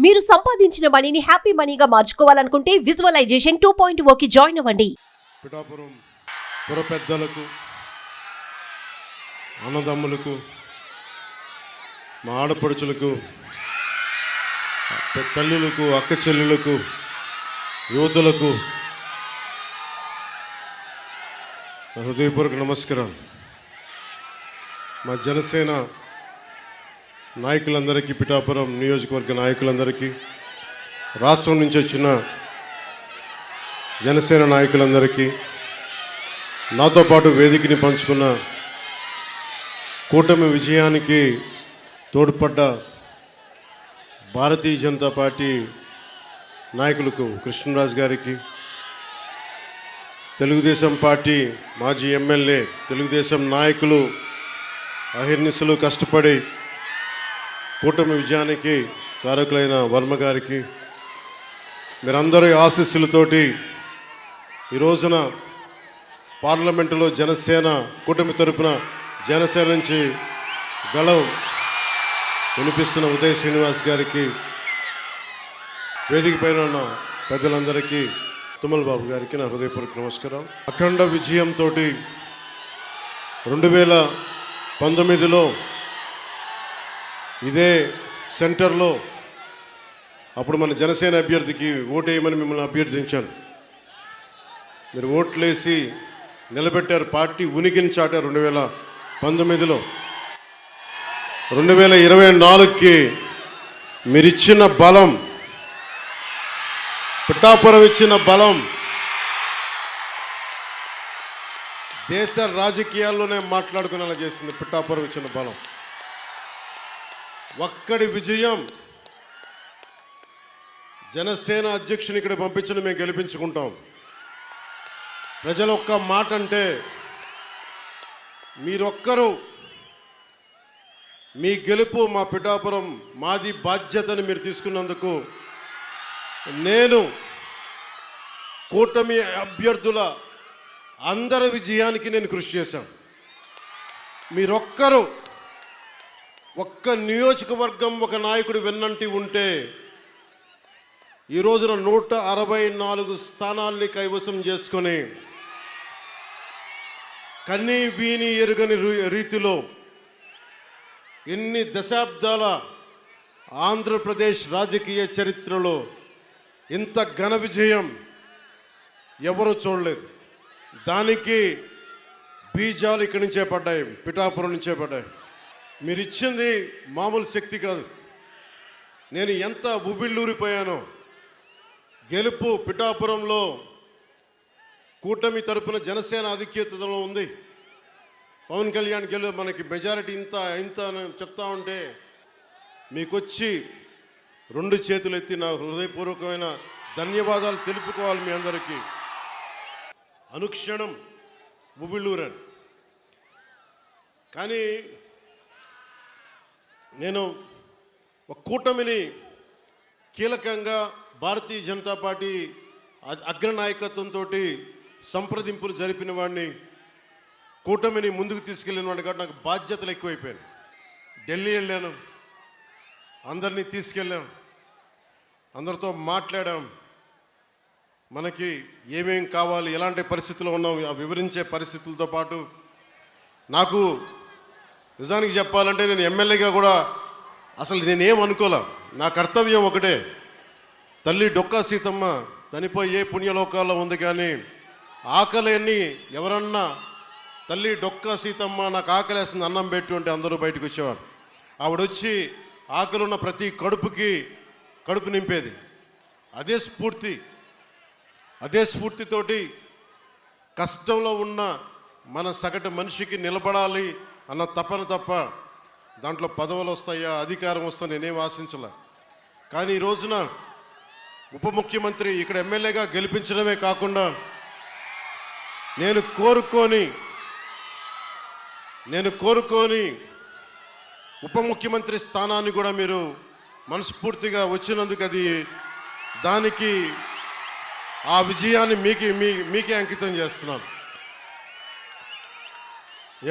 మీరు సంపాదించిన మనీని హ్యాపీ మనీగా మార్చుకోవాలనుకుంటే విజువలైజేషన్ 2.0కి జాయిన్ అవ్వండి. పిఠాపురం పుర పెద్దలకు, అన్నదమ్ములకు, మా ఆడపడుచులకు, తల్లులకు, అక్క చెల్లెలకు, యువతులకు హృదయపూర్వక నమస్కారం. మా జనసేన నాయకులందరికీ, పిఠాపురం నియోజకవర్గ నాయకులందరికీ, రాష్ట్రం నుంచి వచ్చిన జనసేన నాయకులందరికీ, నాతో పాటు వేదికని పంచుకున్న కూటమి విజయానికి తోడ్పడ్డ భారతీయ జనతా పార్టీ నాయకులకు, కృష్ణరాజు గారికి, తెలుగుదేశం పార్టీ మాజీ ఎమ్మెల్యే, తెలుగుదేశం నాయకులు అహిర్నిశలు కష్టపడి కూటమి విజయానికి కారకులైన వర్మ గారికి, మీరందరి ఆశీస్సులతోటి ఈ రోజున పార్లమెంటులో జనసేన కూటమి తరపున జనసేన నుంచి గళం వినిపిస్తున్న ఉదయ్ శ్రీనివాస్ గారికి, వేదిక పైన ఉన్న పెద్దలందరికీ, తుమ్మల బాబు గారికి నా హృదయపూర్వక నమస్కారం. అఖండ విజయంతో 2019లో ఇదే సెంటర్లో అప్పుడు మన జనసేన అభ్యర్థికి ఓటేయమని మిమ్మల్ని అభ్యర్థించాను. మీరు ఓట్లేసి నిలబెట్టారు. పార్టీ ఉనికిని చాటారు. 2019లో 2024కి మీరిచ్చిన బలం, పిఠాపురం ఇచ్చిన బలం దేశ రాజకీయాల్లోనే మాట్లాడుకునేలా చేసింది. పిఠాపురం ఇచ్చిన బలం, ఒక్కడి విజయం. జనసేన అధ్యక్షుని ఇక్కడ పంపించడం మేము గెలిపించుకుంటాం. ప్రజలు ఒక్క మాట అంటే మీరొక్కరు, మీ గెలుపు మా పిఠాపురం మాది బాధ్యతని మీరు తీసుకున్నందుకు నేను కూటమి అభ్యర్థుల అందరి విజయానికి నేను కృషి చేశాను. మీరొక్కరు, ఒక్క నియోజకవర్గం ఒక నాయకుడు వెన్నంటి ఉంటే ఈ రోజున 164 స్థానాల్ని కైవసం చేసుకొని కన్నీ వీని ఎరుగని రీతిలో ఎన్ని దశాబ్దాల ఆంధ్రప్రదేశ్ రాజకీయ చరిత్రలో ఇంత ఘన విజయం ఎవరు చూడలేదు. దానికి బీజాలు ఇక్కడి నుంచే పడ్డాయి, పిఠాపురం నుంచే పడ్డాయి. మీరు ఇచ్చింది మామూలు శక్తి కాదు. నేను ఎంత ఉవ్విళ్ళూరిపోయానో. గెలుపు పిఠాపురంలో కూటమి తరపున జనసేన ఆధిక్యతలో ఉంది. పవన్ కళ్యాణ్ మనకి మెజారిటీ ఇంత అని చెప్తా ఉంటే మీకొచ్చి 2 చేతులు ఎత్తి నా హృదయపూర్వకమైన ధన్యవాదాలు తెలుపుకోవాలి మీ అందరికీ. అనుక్షణం ఉవ్విళ్ళూరాను. కానీ నేను ఒక కూటమిని కీలకంగా భారతీయ జనతా పార్టీ అగ్రనాయకత్వంతో సంప్రదింపులు జరిపిన వాడిని, కూటమిని ముందుకు తీసుకెళ్ళిన వాడిని కాబట్టి నాకు బాధ్యతలు ఎక్కువైపోయాను. ఢిల్లీ వెళ్ళాను, అందరినీ తీసుకెళ్ళాం, అందరితో మాట్లాడాం. మనకి ఏమేం కావాలి, ఎలాంటి పరిస్థితుల్లో ఉన్నాం వివరించే పరిస్థితులతో పాటు నాకు నిజానికి చెప్పాలంటే నేను ఎమ్మెల్యేగా కూడా అసలు నేనేం అనుకోలే. నా కర్తవ్యం ఒకటే, తల్లి డొక్కా సీతమ్మ చనిపోయి ఏ పుణ్యలోకాల్లో ఉంది, కానీ ఆకలిని ఎవరన్నా తల్లి డొక్కా సీతమ్మ నాకు ఆకలేస్తుంది అన్నం పెట్టి ఉంటే అందరూ బయటకు వచ్చేవారు. ఆవిడొచ్చి ఆకలిన్న ప్రతి కడుపు నింపేది. అదే స్ఫూర్తితోటి కష్టంలో ఉన్న మన సగటు మనిషికి నిలబడాలి అన్న తపన తప్ప దాంట్లో పదవులు వస్తాయా, అధికారం వస్తా నేనేం ఆశించలే. కానీ ఈ రోజున ఉప ముఖ్యమంత్రి ఇక్కడ ఎమ్మెల్యేగా గెలిపించడమే కాకుండా నేను కోరుకొని ఉప ముఖ్యమంత్రి స్థానాన్ని కూడా మీరు మనస్ఫూర్తిగా వచ్చినందుకు దానికి ఆ విజయాన్ని మీకే అంకితం చేస్తున్నాను.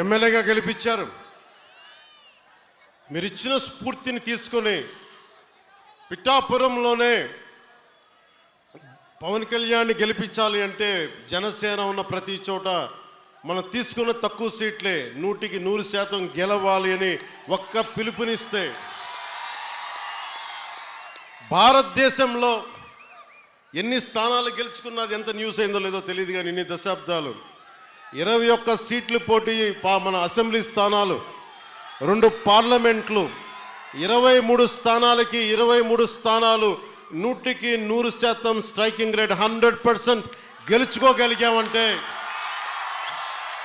ఎమ్మెల్యేగా గెలిపించారు. మీరు ఇచ్చిన స్ఫూర్తిని తీసుకొని పిఠాపురంలోనే పవన్ కళ్యాణ్ని గెలిపించాలి అంటే జనసేన ఉన్న ప్రతి చోట మనం తీసుకున్న తక్కువ సీట్లే 100% గెలవాలి అని ఒక్క పిలుపునిస్తే భారతదేశంలో ఎన్ని స్థానాలు గెలుచుకున్నది ఎంత న్యూస్ అయిందో లేదో తెలియదు కానీ ఇన్ని దశాబ్దాలు 21 సీట్లు పోటీ మన అసెంబ్లీ స్థానాలు 2 పార్లమెంట్లు 23 స్థానాలకి 23 స్థానాలు 100% స్ట్రైకింగ్ రేట్ 100% గెలుచుకోగలిగామంటే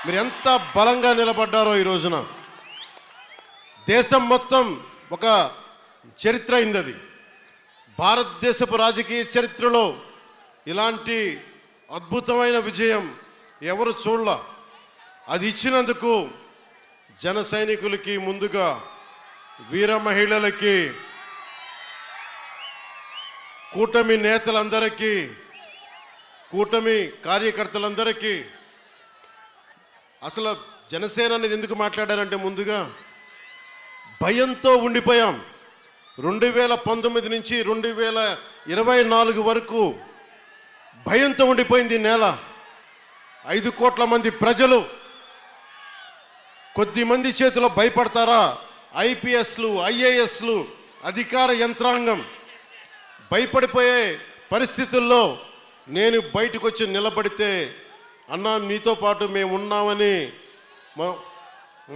మీరు ఎంత బలంగా నిలబడ్డారో ఈ రోజున. దేశం మొత్తం ఒక చరిత్ర అయింది అది. భారతదేశపు రాజకీయ చరిత్రలో ఇలాంటి అద్భుతమైన విజయం ఎవరు చూడలా. అది ఇచ్చినందుకు జన సైనికులకి, ముందుగా వీర మహిళలకి, కూటమి నేతలందరికీ, కూటమి కార్యకర్తలందరికీ, అసలు జనసేన అనేది ఎందుకు మాట్లాడారంటే ముందుగా భయంతో ఉండిపోయాం. 2019 నుంచి 2024 వరకు భయంతో ఉండిపోయింది ఈ నేల. 5 కోట్ల మంది ప్రజలు కొద్ది మంది చేతిలో భయపడతారా? ఐపీఎస్లు, ఐఏఎస్లు, అధికార యంత్రాంగం భయపడిపోయే పరిస్థితుల్లో నేను బయటకు వచ్చి నిలబడితే, అన్నా మీతో పాటు మేము ఉన్నామని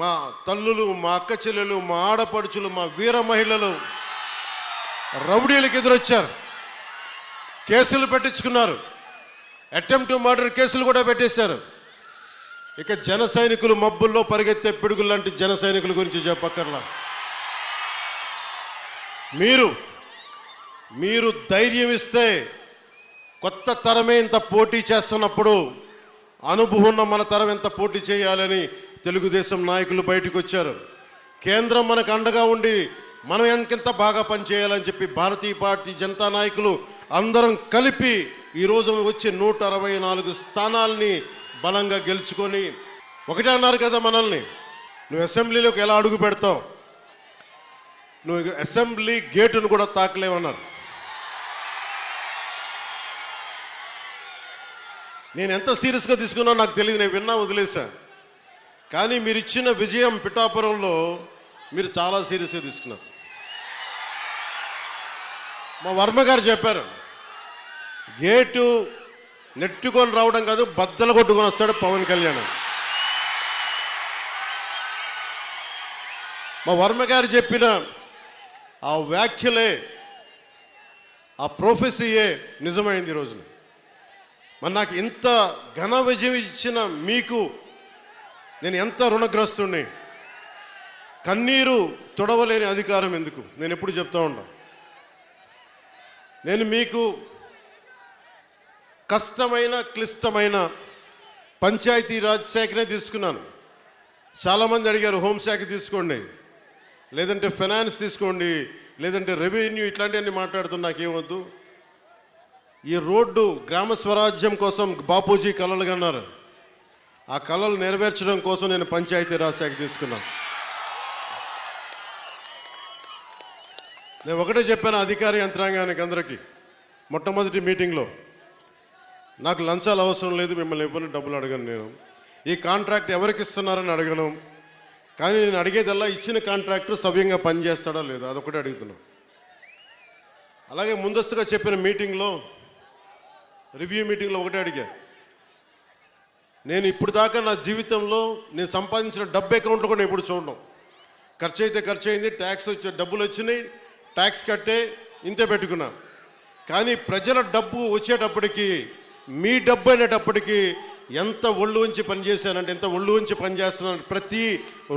మా తల్లులు, మా అక్క చెల్లెలు, మా ఆడపడుచులు, మా వీర మహిళలు రౌడీలకు ఎదురొచ్చారు. కేసులు పెట్టించుకున్నారు. అటెంప్ట్ మర్డర్ కేసులు కూడా పెట్టేశారు. ఇక జన సైనికులు మబ్బుల్లో పరిగెత్తే పిడుగులు లాంటి జన సైనికుల గురించి చెప్పక్కర్లా. మీరు ధైర్యం ఇస్తే కొత్త తరమే ఇంత పోటీ చేస్తున్నప్పుడు అనుభవం ఉన్న మన తరం ఎంత పోటీ చేయాలని తెలుగుదేశం నాయకులు బయటకు వచ్చారు. కేంద్రం మనకు అండగా ఉండి మనం ఎంకెంత బాగా పనిచేయాలని చెప్పి భారతీయ పార్టీ జనతా నాయకులు అందరం కలిపి ఈరోజు వచ్చే 164 స్థానాల్ని బలంగా గెలుచుకొని ఒకటే అన్నారు కదా మనల్ని, నువ్వు అసెంబ్లీలోకి ఎలా అడుగు పెడతావు, నువ్వు అసెంబ్లీ గేటును కూడా తాకలేవన్నారు. నేను ఎంత సీరియస్గా తీసుకున్నా నాకు తెలియదు, నేను విన్నా వదిలేశా. కానీ మీరు ఇచ్చిన విజయం పిఠాపురంలో మీరు చాలా సీరియస్గా తీసుకున్నారు. మా వర్మ గారు చెప్పారు, గేటు నెట్టుకొని రావడం కాదు, బద్దలు కొట్టుకొని వస్తాడు పవన్ కళ్యాణ్. మా వర్మ గారు చెప్పిన ఆ వ్యాఖ్యలే, ఆ ప్రొఫెసీయే నిజమైంది ఈ రోజున. మరి నాకు ఇంత ఘన విజయం ఇచ్చిన మీకు నేను ఎంత రుణగ్రస్తుడిని. కన్నీరు తొడవలేని అధికారం ఎందుకు, నేను ఎప్పుడు చెప్తా ఉంటాను. నేను మీకు కష్టమైన, క్లిష్టమైన పంచాయతీరాజ్ శాఖనే తీసుకున్నాను. చాలామంది అడిగారు హోంశాఖ తీసుకోండి, లేదంటే ఫైనాన్స్ తీసుకోండి, లేదంటే రెవెన్యూ, ఇట్లాంటివన్నీ మాట్లాడుతున్నా. నాకేమొద్దు. ఈ రోడ్డు గ్రామ స్వరాజ్యం కోసం బాపూజీ కలలు కన్నారు. ఆ కళలు నెరవేర్చడం కోసం నేను పంచాయతీరాజ్ శాఖ తీసుకున్నాను. నేను ఒకటే చెప్పాను అధికార యంత్రాంగానికి అందరికీ మొట్టమొదటి మీటింగ్లో, నాకు లంచాలు అవసరం లేదు, మిమ్మల్ని ఎవరిని డబ్బులు అడగను, నేను ఈ కాంట్రాక్ట్ ఎవరికి ఇస్తున్నారని అడగను. కానీ నేను అడిగేదల్లా ఇచ్చిన కాంట్రాక్టర్ సవ్యంగా పనిచేస్తాడా లేదా, అదొకటే అడుగుతున్నాను. అలాగే ముందస్తుగా చెప్పిన మీటింగ్లో, రివ్యూ మీటింగ్లో ఒకటే అడిగా, నేను ఇప్పుడు దాకా నా జీవితంలో నేను సంపాదించిన డబ్బు అకౌంట్లో కూడా ఎప్పుడు చూడడం. ఖర్చు అయితే ఖర్చు అయింది, ట్యాక్స్ వచ్చే డబ్బులు వచ్చినాయి, ట్యాక్స్ కట్టే ఇంతే పెట్టుకున్నా. కానీ ప్రజల డబ్బు వచ్చేటప్పటికి, మీ డబ్బు అనేటప్పటికి ఎంత ఒళ్ళు ఉంచి పనిచేశానంటే, ఎంత ఒళ్ళు ఉంచి పనిచేస్తున్నాను. ప్రతి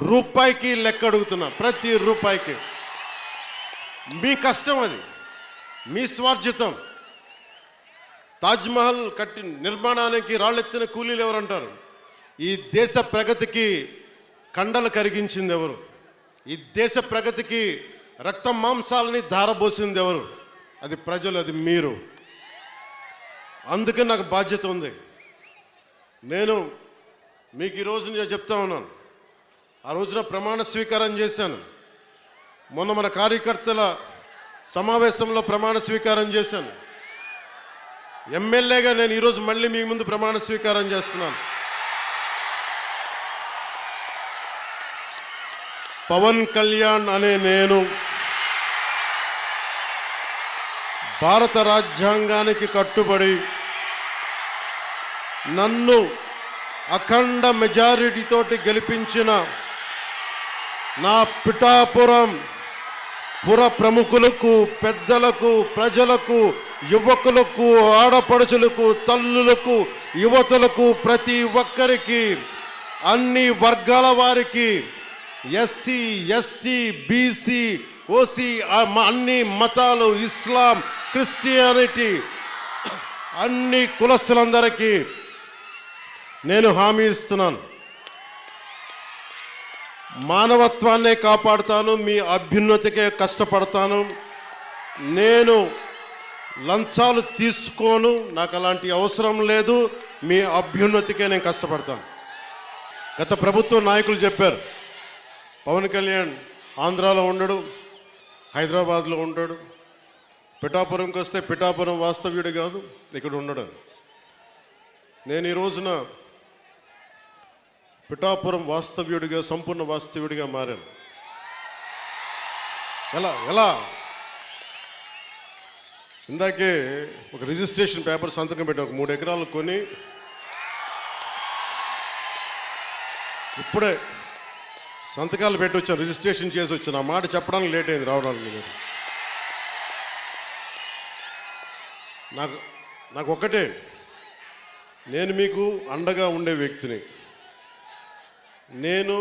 రూపాయికి లెక్క అడుగుతున్నా, ప్రతి రూపాయికి. మీ కష్టం అది, మీ స్వార్జితం. తాజ్మహల్ కట్టి నిర్మాణానికి రాళ్ళెత్తిన కూలీలు ఎవరంటారు? ఈ దేశ ప్రగతికి కండలు కరిగించింది ఎవరు? ఈ దేశ ప్రగతికి రక్త మాంసాలని ధారపోసింది ఎవరు? అది ప్రజలు, అది మీరు. అందుకే నాకు బాధ్యత ఉంది. నేను మీకు ఈరోజు నేను చెప్తా ఉన్నాను, ఆ రోజున ప్రమాణ స్వీకారం చేశాను. మొన్న మన కార్యకర్తల సమావేశంలో ప్రమాణ స్వీకారం చేశాను. ఎమ్మెల్యేగా నేను ఈరోజు మళ్ళీ మీ ముందు ప్రమాణ స్వీకారం చేస్తున్నాను. పవన్ కళ్యాణ్ అనే నేను భారత రాజ్యాంగానికి కట్టుబడి నన్ను అఖండ మెజారిటీతోటి గెలిపించిన నా పిఠాపురం పుర ప్రముఖులకు, పెద్దలకు, ప్రజలకు, యువకులకు, ఆడపడుచులకు, తల్లులకు, యువతులకు, ప్రతి ఒక్కరికి, అన్ని వర్గాల వారికి, ఎస్సీ, ఎస్టీ, బీసీ, ఓసీ, అన్ని మతాలు, ఇస్లాం, క్రిస్టియానిటీ, అన్ని కులస్తులందరికీ నేను హామీ ఇస్తున్నాను. మానవత్వాన్నే కాపాడుతాను, మీ అభ్యున్నతికే కష్టపడతాను. నేను లంచాలు తీసుకోను, నాకు అలాంటి అవసరం లేదు. మీ అభ్యున్నతికే నేను కష్టపడతాను. గత ప్రభుత్వ నాయకులు చెప్పారు, పవన్ కళ్యాణ్ ఆంధ్రాలో ఉండడు, హైదరాబాద్లో ఉంటాడు, పిఠాపురంకి వస్తే పిఠాపురం వాస్తవ్యుడు కాదు, ఇక్కడ ఉండడు. నేను ఈ రోజున పిఠాపురం వాస్తవ్యుడిగా, సంపూర్ణ వాస్తవ్యుడిగా మారాను. ఎలా ఇందాకే ఒక రిజిస్ట్రేషన్ పేపర్ సంతకం పెట్టాను. ఒక 3 ఎకరాలు కొని ఇప్పుడే సంతకాలు పెట్టి వచ్చాను, రిజిస్ట్రేషన్ చేసి వచ్చాను. ఆ మాట చెప్పడానికి లేట్ అయింది రావడానికి. నాకు ఒక్కటే, నేను మీకు అండగా ఉండే వ్యక్తిని. నేను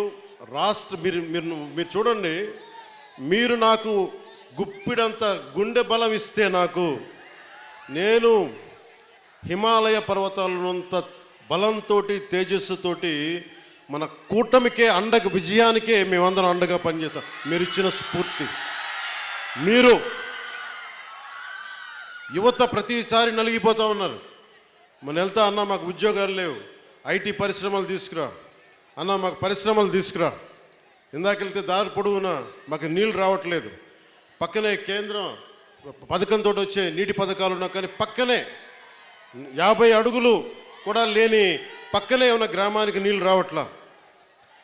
మీరు చూడండి, మీరు నాకు గుప్పిడంత గుండె బలం ఇస్తే నేను హిమాలయ పర్వతాలనంత బలంతో, తేజస్సుతోటి మన కూటమికే విజయానికే మేమందరం అండగా పనిచేస్తాం. మీరు ఇచ్చిన స్ఫూర్తి. మీరు యువత ప్రతిసారి నలిగిపోతూ ఉన్నారు. మన వెళ్తా అన్న మాకు ఉద్యోగాలు లేవు, ఐటీ పరిశ్రమలు తీసుకురా అన్న, మాకు పరిశ్రమలు తీసుకురా. ఇందాక వెళ్తే దారి పొడవునా మాకు నీళ్ళు రావట్లేదు. పక్కనే కేంద్రం పథకంతో వచ్చే నీటి పథకాలు ఉన్నా కానీ పక్కనే 50 అడుగులు కూడా లేని పక్కనే ఉన్న గ్రామానికి నీళ్ళు రావట్లా.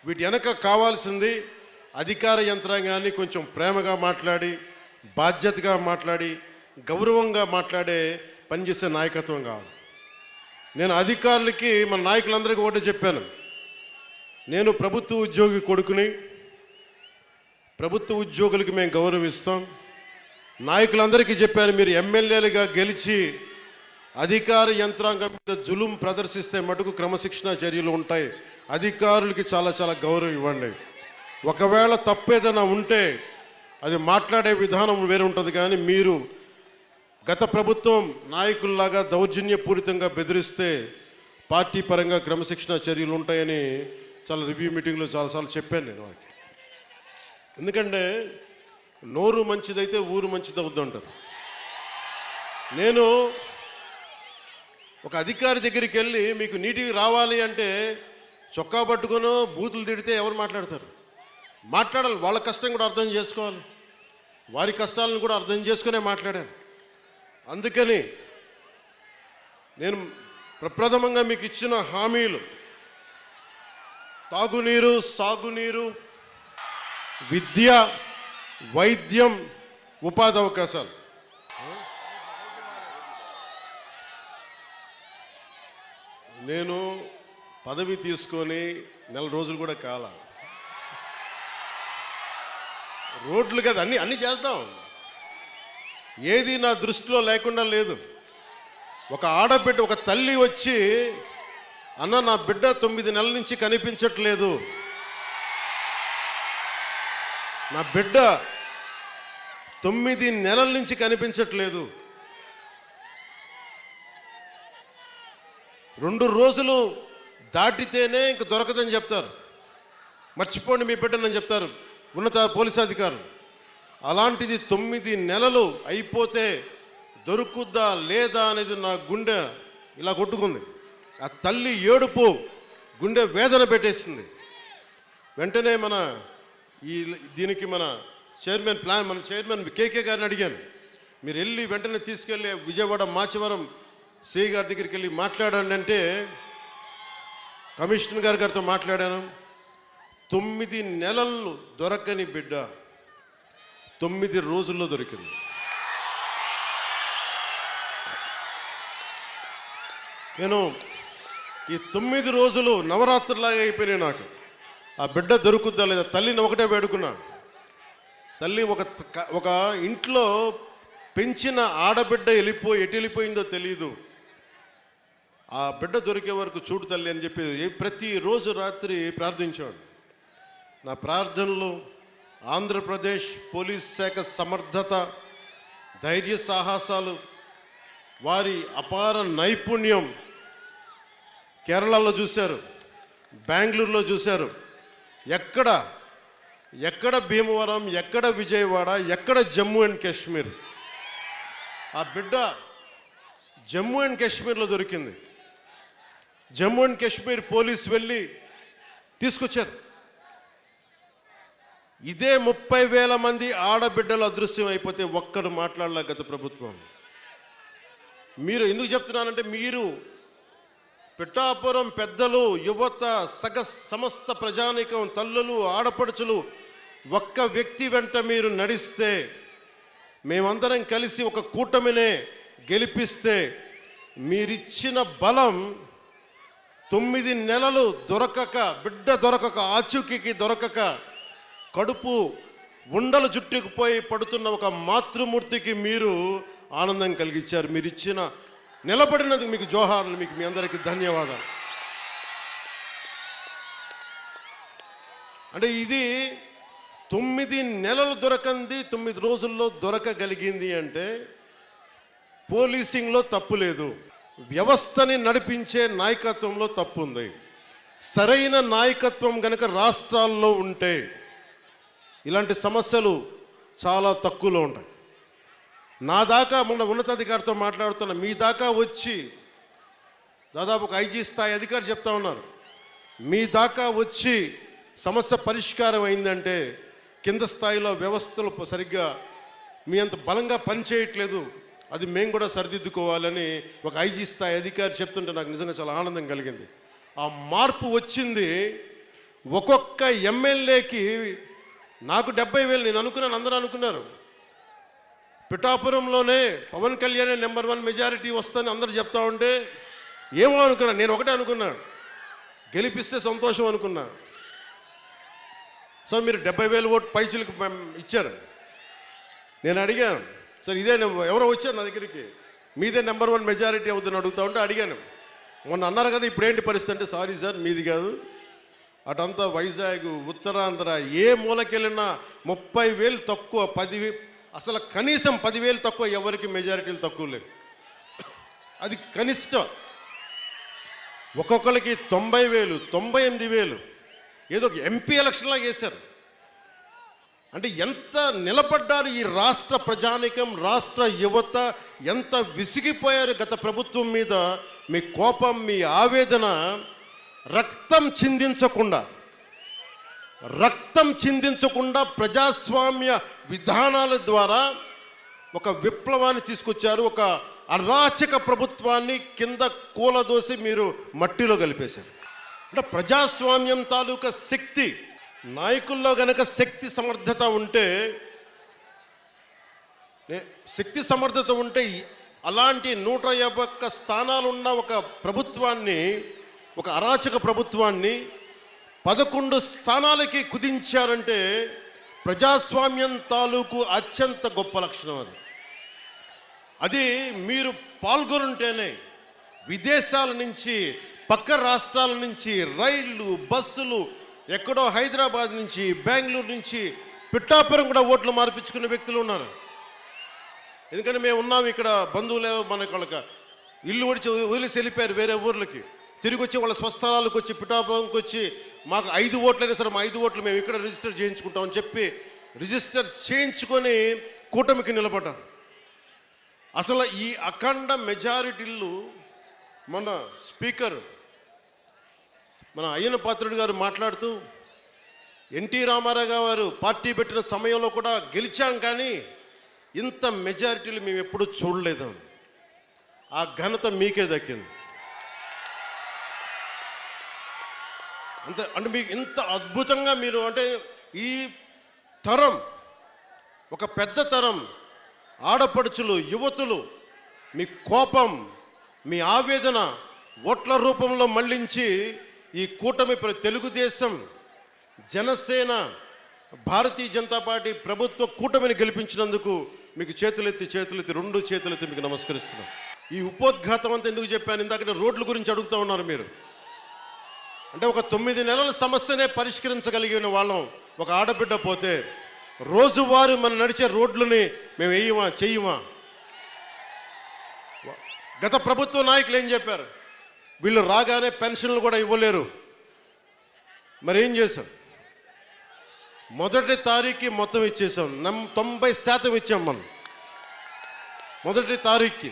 వీటి వెనక కావాల్సింది అధికార యంత్రాంగాన్ని కొంచెం ప్రేమగా మాట్లాడి, బాధ్యతగా మాట్లాడి, గౌరవంగా మాట్లాడే పనిచేసే నాయకత్వం కావాలి. నేను అధికారులకి, మన నాయకులందరికీ ఒకటే చెప్పాను, నేను ప్రభుత్వ ఉద్యోగి కొడుకుని, ప్రభుత్వ ఉద్యోగులకి మేము గౌరవిస్తాం. నాయకులందరికీ చెప్పాను, మీరు ఎమ్మెల్యేలుగా గెలిచి అధికార యంత్రాంగం మీద జులుం ప్రదర్శిస్తే మటుకు క్రమశిక్షణ చర్యలు ఉంటాయి. అధికారులకి చాలా చాలా గౌరవం ఇవ్వండి. ఒకవేళ తప్పేదైనా ఉంటే అది మాట్లాడే విధానం వేరే ఉంటుంది. కానీ మీరు గత ప్రభుత్వం నాయకుల్లాగా దౌర్జన్యపూరితంగా బెదిరిస్తే పార్టీ పరంగా క్రమశిక్షణ చర్యలు ఉంటాయని చాలా రివ్యూ మీటింగ్లో చాలాసార్లు చెప్పాను నేను వారికి. ఎందుకంటే నోరు మంచిదైతే ఊరు మంచిది అవుద్ది అంటారు. నేను ఒక అధికారి దగ్గరికి వెళ్ళి మీకు నీటికి రావాలి అంటే చొక్కా పట్టుకునో బూతులు తిడితే ఎవరు మాట్లాడతారు? మాట్లాడాలి, వాళ్ళ కష్టం కూడా అర్థం చేసుకోవాలి, వారి కష్టాలను కూడా అర్థం చేసుకునే మాట్లాడాను. అందుకని నేను ప్రప్రథమంగా మీకు ఇచ్చిన హామీలు తాగునీరు, సాగునీరు, విద్య, వైద్యం, ఉపాధి అవకాశాలు. నేను పదవి తీసుకొని 4 రోజులు కూడా కాల. రోడ్లు కదా అన్నీ చేద్దాం, ఏది నా దృష్టిలో లేకుండా లేదు. ఒక ఆడబిడ్డ, ఒక తల్లి వచ్చి అన్న నా బిడ్డ 9 నెలల నుంచి కనిపించట్లేదు, నా బిడ్డ 9 నెలల నుంచి కనిపించట్లేదు, 2 రోజులు దాటితేనే ఇంక దొరకదని చెప్తారు, మర్చిపోండి మీ బిడ్డనని చెప్తారు ఉన్నత పోలీసు అధికారులు. అలాంటిది 9 నెలలు అయిపోతే దొరుకుద్దా లేదా అనేది నా గుండె ఇలా కొట్టుకుంది. ఆ తల్లి ఏడుపు గుండె వేదన పెట్టేసింది. వెంటనే దీనికి మన మన చైర్మన్ కేకే గారిని అడిగాను, మీరు వెళ్ళి వెంటనే తీసుకెళ్ళి విజయవాడ మాచవరం సిఐ గారి దగ్గరికి వెళ్ళి మాట్లాడండి అంటే కమిషనర్ గారితో మాట్లాడాను. 9 నెలలు దొరకని బిడ్డ 9 రోజుల్లో దొరికింది. నేను ఈ 9 రోజులు నవరాత్రులాగా అయిపోయినాయి నాకు. ఆ బిడ్డ దొరుకుద్దా లేదా తల్లిని ఒకటే వేడుకున్నా. తల్లి ఒక ఇంట్లో పెంచిన ఆడబిడ్డ ఎటు వెళ్ళిపోయిందో తెలియదు. ఆ బిడ్డ దొరికే వరకు చూడు తల్లి అని చెప్పి ప్రతిరోజు రాత్రి ప్రార్థించాడు. నా ప్రార్థనలు ఆంధ్రప్రదేశ్ పోలీస్ శాఖ సమర్థత, ధైర్య సాహసాలు, వారి అపార నైపుణ్యం కేరళలో చూశారు, బెంగళూరులో చూశారు. ఎక్కడ భీమవరం, ఎక్కడ విజయవాడ, ఎక్కడ జమ్మూ అండ్ కాశ్మీర్. ఆ బిడ్డ జమ్మూ అండ్ కాశ్మీర్లో దొరికింది. జమ్మూ అండ్ కాశ్మీర్ పోలీసు వెళ్ళి తీసుకొచ్చారు. ఇదే 30,000 మంది ఆడబిడ్డలు అదృశ్యం అయిపోతే ఒక్కరు మాట్లాడలే గత ప్రభుత్వం. మీరు ఎందుకు చెప్తున్నానంటే, మీరు పిఠాపురం పెద్దలు, యువత, సమస్త ప్రజానీకం, తల్లులు, ఆడపడుచులు ఒక్క వ్యక్తి వెంట మీరు నడిస్తే, మేమందరం కలిసి ఒక కూటమినే గెలిపిస్తే, మీరిచ్చిన బలం 9 నెలలు దొరకక, బిడ్డ దొరకక, ఆచూకీకి దొరకక, కడుపు ఉండలు జుట్టుకుపోయి పడుతున్న ఒక మాతృమూర్తికి మీరు ఆనందం కలిగించారు. మీరు ఇచ్చిన నిలబడినందుకు మీకు జోహార్లు, మీకు మీ అందరికీ ధన్యవాదాలు. అంటే ఇది 9 నెలలు దొరకంది 9 రోజుల్లో దొరకగలిగింది అంటే పోలీసింగ్లో తప్పు లేదు, వ్యవస్థని నడిపించే నాయకత్వంలో తప్పు ఉంది. సరైన నాయకత్వం గనక రాష్ట్రాల్లో ఉంటే ఇలాంటి సమస్యలు చాలా తక్కువలో ఉంటాయి. నా దాకా మొన్న ఉన్నతాధికారితో మాట్లాడుతున్నా, మీ దాకా వచ్చి దాదాపు ఒక ఐజీ స్థాయి అధికారి చెప్తా ఉన్నారు, మీ దాకా వచ్చి సమస్య పరిష్కారం అయిందంటే కింద స్థాయిలో వ్యవస్థలు సరిగ్గా మీ అంత బలంగా పనిచేయట్లేదు, అది మేము కూడా సరిదిద్దుకోవాలని ఒక ఐజీ స్థాయి అధికారి చెప్తుంటే నాకు నిజంగా చాలా ఆనందం కలిగింది. ఆ మార్పు వచ్చింది. ఒక్కొక్క ఎమ్మెల్యేకి నాకు 70,000 నేను అనుకున్నాను, అందరూ అనుకున్నారు. పిఠాపురంలోనే పవన్ కళ్యాణ్ నెంబర్ 1 మెజారిటీ వస్తుందని అందరూ చెప్తా ఉంటే ఏమో అనుకున్నా. నేను ఒకటే అనుకున్నా, గెలిపిస్తే సంతోషం అనుకున్నా. సో మీరు 70,000 ఓటు పైచులకు ఇచ్చారు. నేను అడిగాను, సార్ ఇదే ఎవరో వచ్చారు నా దగ్గరికి, మీదే నెంబర్ 1 మెజారిటీ అవుతుందని అడుగుతా ఉంటే అడిగాను, మొన్న అన్నారు కదా ఇప్పుడేంటి పరిస్థితి అంటే, సారీ సార్ మీది కాదు, అటంతా వైజాగ్, ఉత్తరాంధ్ర ఏ మూలకెళ్ళినా 30,000 తక్కువ, 10,000 అసలు కనీసం 10,000 తక్కువ, ఎవరికి మెజారిటీలు తక్కువ లేవు. అది కనిష్టం. ఒక్కొక్కరికి 90,000, 98,000 ఏదో ఒక ఎంపీ ఎలక్షన్లా చేశారు. అంటే ఎంత నిలబడ్డారు ఈ రాష్ట్ర ప్రజానికం, రాష్ట్ర యువత ఎంత విసిగిపోయారు గత ప్రభుత్వం మీద. మీ కోపం, మీ ఆవేదన రక్తం చిందించకుండా ప్రజాస్వామ్య విధానాల ద్వారా ఒక విప్లవాన్ని తీసుకొచ్చారు. ఒక అరాచక ప్రభుత్వాన్ని కింద కూలదోసి మీరు మట్టిలో కలిపేశారు. అంటే ప్రజాస్వామ్యం తాలూకా శక్తి, నాయకుల్లో గనక శక్తి సమర్థత ఉంటే అలాంటి 151 స్థానాలున్న ఒక ప్రభుత్వాన్ని, ఒక అరాచక ప్రభుత్వాన్ని 11 స్థానాలకి కుదించారంటే ప్రజాస్వామ్యం తాలూకు అత్యంత గొప్ప లక్షణం అది. మీరు పాల్గొనుంటేనే విదేశాల నుంచి, పక్క రాష్ట్రాల నుంచి రైళ్ళు, బస్సులు, ఎక్కడో హైదరాబాద్ నుంచి, బెంగళూరు నుంచి పిఠాపురం కూడా ఓట్లు మార్పించుకునే వ్యక్తులు ఉన్నారు. ఎందుకంటే మేము ఉన్నాం ఇక్కడ, బంధువులు మనకు వాళ్ళకి ఇల్లు వదిలేసి వెళ్ళిపోయారు వేరే ఊర్లకి, తిరిగి వచ్చి వాళ్ళ స్వస్థలాలకు వచ్చి పిఠాపురంకి వచ్చి మాకు 5 ఓట్లైనా సరే మా 5 ఓట్లు మేము ఇక్కడ రిజిస్టర్ చేయించుకుంటామని చెప్పి రిజిస్టర్ చేయించుకొని కూటమికి నిలబడ్డారు. అసలు ఈ అఖండ మెజారిటీలు మన స్పీకర్ మన అయ్యన్న పాత్రుడు గారు మాట్లాడుతూ ఎన్టీ రామారావు గారు పార్టీ పెట్టిన సమయంలో కూడా గెలిచాం, కానీ ఇంత మెజారిటీలు మేము ఎప్పుడూ చూడలేదు. ఆ ఘనత మీకే దక్కింది. అంటే మీకు ఇంత అద్భుతంగా మీరు అంటే ఈ తరం, ఒక పెద్ద తరం ఆడపడుచులు, యువతులు మీ కోపం, మీ ఆవేదన ఓట్ల రూపంలో మళ్ళించి ఈ కూటమి తెలుగుదేశం, జనసేన, భారతీయ జనతా పార్టీ ప్రభుత్వ కూటమిని గెలిపించినందుకు మీకు చేతులెత్తి రెండు చేతులెత్తి మీకు నమస్కరిస్తున్నాం. ఈ ఉపోద్ఘాతం అంతా ఎందుకు చెప్పాను? ఇందాక రోడ్ల గురించి అడుగుతూ ఉన్నారు మీరు. అంటే ఒక 9 నెలల సమస్యనే పరిష్కరించగలిగిన వాళ్ళం ఒక ఆడబిడ్డ పోతే, రోజువారీ మనం నడిచే రోడ్లని మేము వేయమా, చెయ్యమా? గత ప్రభుత్వ నాయకులు ఏం చెప్పారు? వీళ్ళు రాగానే పెన్షన్లు కూడా ఇవ్వలేరు. మరి ఏం చేశాం? మొదటి తారీఖుకి మొత్తం ఇచ్చేసాం. 90% ఇచ్చాం మనం. మొదటి తారీఖుకి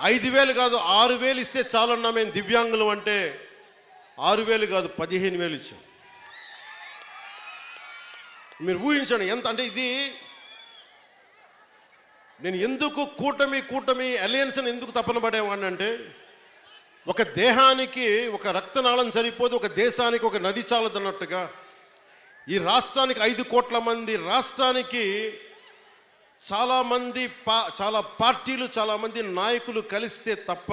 5,000 కాదు 6,000 ఇస్తే చాలన్నా మేము దివ్యాంగులు అంటే 6,000 కాదు 15,000 ఇచ్చాం. మీరు ఊహించండి ఎంత. అంటే ఇది నేను ఎందుకు కూటమి అలయన్స్ని ఎందుకు తపన పడేవాడిని అంటే, ఒక దేహానికి ఒక రక్తనాళం సరిపోదు, ఒక దేశానికి ఒక నది చాలదన్నట్టుగా ఈ రాష్ట్రానికి 5 కోట్ల మంది రాష్ట్రానికి చాలామంది చాలా పార్టీలు, చాలామంది నాయకులు కలిస్తే తప్ప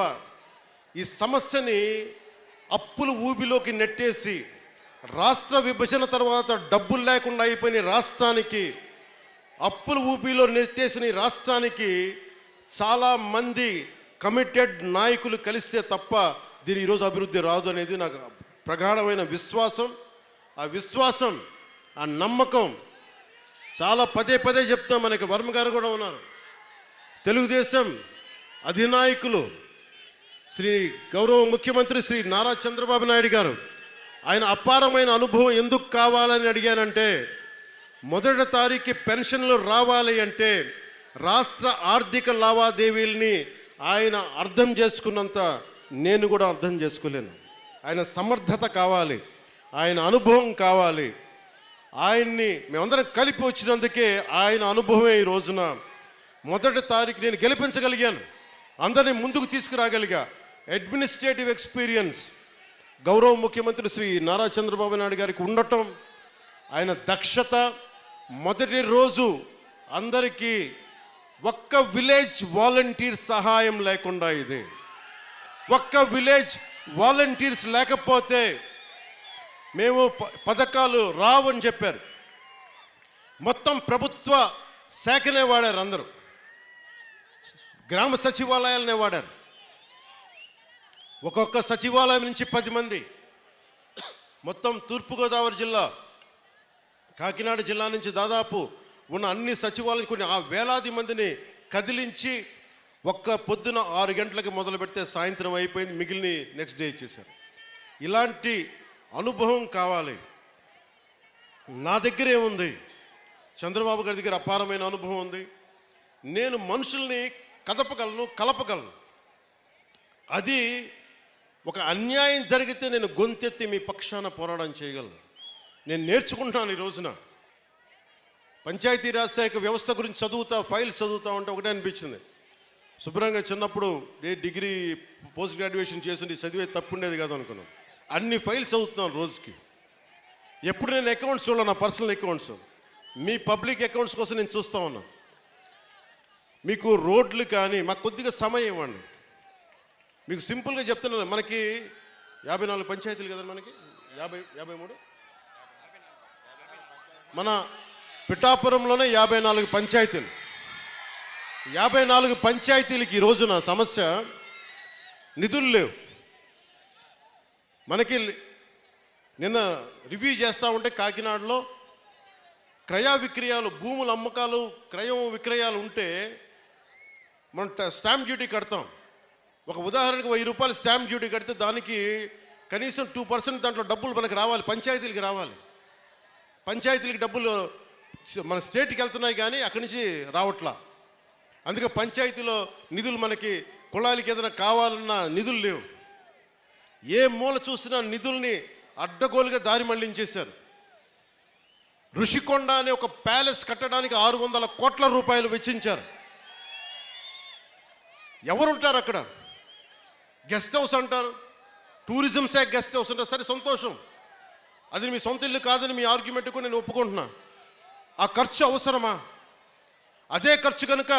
ఈ సమస్యని అప్పులు ఊబిలోకి నెట్టేసి, రాష్ట్ర విభజన తర్వాత డబ్బులు లేకుండా అయిపోయిన రాష్ట్రానికి, అప్పుల ఊబిలో నెట్టేసిన రాష్ట్రానికి చాలామంది కమిటెడ్ నాయకులు కలిస్తే తప్ప దీని ఈరోజు అభివృద్ధి రాదు అనేది నాకు ప్రగాఢమైన విశ్వాసం. ఆ విశ్వాసం, ఆ నమ్మకం చాలా పదే చెప్తాం. మనకి వర్మ గారు కూడా ఉన్నారు. తెలుగుదేశం అధినాయకులు శ్రీ గౌరవ ముఖ్యమంత్రి శ్రీ నారా చంద్రబాబు నాయుడు గారు, ఆయన అపారమైన అనుభవం ఎందుకు కావాలని అడిగానంటే, మొదటి తారీఖు పెన్షన్లు రావాలి అంటే రాష్ట్ర ఆర్థిక లావాదేవీల్ని ఆయన అర్థం చేసుకున్నంత నేను కూడా అర్థం చేసుకోలేను. ఆయన సమర్థత కావాలి, ఆయన అనుభవం కావాలి. ఆయన్ని మేమందరం కలిపి వచ్చినందుకే ఆయన అనుభవమే ఈ రోజున మొదటి తారీఖు నేను గెలిపించగలిగాను, అందరినీ ముందుకు తీసుకురాగలిగా. అడ్మినిస్ట్రేటివ్ ఎక్స్పీరియన్స్ గౌరవ ముఖ్యమంత్రి శ్రీ నారా చంద్రబాబు నాయుడు గారికి ఉండటం, ఆయన దక్షత. మొదటి రోజు అందరికీ ఒక్క విలేజ్ వాలంటీర్ సహాయం లేకుండా, ఇది ఒక్క విలేజ్ వాలంటీర్స్ లేకపోతే మేము పథకాలు రావని చెప్పారు. మొత్తం ప్రభుత్వ శాఖనే వాడారు, అందరూ గ్రామ సచివాలయాలనే వాడారు. ఒక్కొక్క సచివాలయం నుంచి 10 మంది. మొత్తం తూర్పుగోదావరి జిల్లా, కాకినాడ జిల్లా నుంచి దాదాపు ఉన్న అన్ని సచివాలయం కొన్ని వేలాది మందిని కదిలించి ఒక్క పొద్దున 6 గంటలకి మొదలు పెడితే సాయంత్రం అయిపోయింది, మిగిలిన నెక్స్ట్ డే ఇచ్చేశారు. ఇలాంటి అనుభవం కావాలి. నా దగ్గర ఏముంది? చంద్రబాబు గారి దగ్గర అపారమైన అనుభవం ఉంది. నేను మనుషుల్ని కలపగలను. అది ఒక అన్యాయం జరిగితే నేను గొంతెత్తి మీ పక్షాన పోరాటం చేయగలను. నేను నేర్చుకుంటాను. ఈ రోజున పంచాయతీరాజ్ శాఖ వ్యవస్థ గురించి ఫైల్స్ చదువుతా ఉంటే ఒకటే అనిపించింది. శుభ్రంగా చిన్నప్పుడు డిగ్రీ పోస్ట్ గ్రాడ్యుయేషన్ చేసి చదివే తప్పు ఉండేది కాదు అనుకున్నాను. అన్ని ఫైల్స్ చదువుతున్నాను రోజుకి. ఎప్పుడు నేను అకౌంట్స్ చూడాలి, నా పర్సనల్ అకౌంట్స్, మీ పబ్లిక్ అకౌంట్స్ కోసం నేను చూస్తూ ఉన్నాను. మీకు రోడ్లు కానీ మాకు కొద్దిగా సమయం ఇవ్వండి. మీకు సింపుల్గా చెప్తున్నాను, మనకి 54 పంచాయతీలు కదా, మనకి 53 మన పిఠాపురంలోనే 54 పంచాయతీలు. 54 పంచాయతీలకి ఈ రోజున సమస్య నిధులు లేవు. మనకి నిన్న రివ్యూ చేస్తూ ఉంటే కాకినాడలో క్రయ విక్రయాలు, భూముల అమ్మకాలు, క్రయం విక్రయాలు ఉంటే మనం స్టాంప్ డ్యూటీ కడతాం. ఒక ఉదాహరణకు 1000 రూపాయలు స్టాంప్ డ్యూటీ కడితే దానికి కనీసం 2% దాంట్లో డబ్బులు మనకు రావాలి, పంచాయతీలకి రావాలి. పంచాయతీలకి డబ్బులు మన స్టేట్కి వెళ్తున్నాయి కానీ అక్కడి నుంచి రావట్లా. అందుకే పంచాయతీలో నిధులు, మనకి కుళాయిలకి ఏదైనా కావాలన్నా నిధులు లేవు. ఏ మూల చూసినా నిధుల్ని అడ్డగోలుగా దారి మళ్లించేశారు. ఋషికొండ అనే ఒక ప్యాలెస్ కట్టడానికి 600 కోట్ల రూపాయలు వెచ్చించారు. ఎవరుంటారు అక్కడ? గెస్ట్ హౌస్ అంటారు, టూరిజం శాఖ గెస్ట్ హౌస్ అంటారు. సరే, సంతోషం, అది మీ సొంత ఇల్లు కాదని మీ ఆర్గ్యుమెంట్ కూడా నేను ఒప్పుకుంటున్నా. ఆ ఖర్చు అవసరమా? అదే ఖర్చు కనుక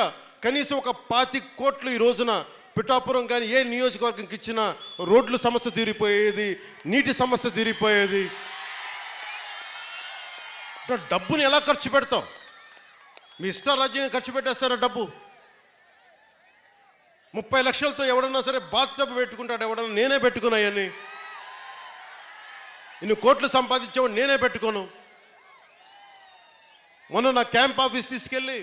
కనీసం ఒక 25 కోట్లు ఈ రోజున పిఠాపురం కానీ ఏ నియోజకవర్గంకి ఇచ్చినా రోడ్ల సమస్య తీరిపోయేది, నీటి సమస్య తీరిపోయేది. డబ్బుని ఎలా ఖర్చు పెడతాం? మీ ఇష్టారాజ్యంగా ఖర్చు పెట్టేస్తారా డబ్బు? 30 లక్షలతో ఎవడన్నా సరే బాత్ టబ్ పెట్టుకుంటాడు ఎవడన్నా? నేనే పెట్టుకున్నాయని. ఇన్ని కోట్లు సంపాదించేవాడు నేనే పెట్టుకోను. మొన్న నా క్యాంప్ ఆఫీస్ తీసుకెళ్ళి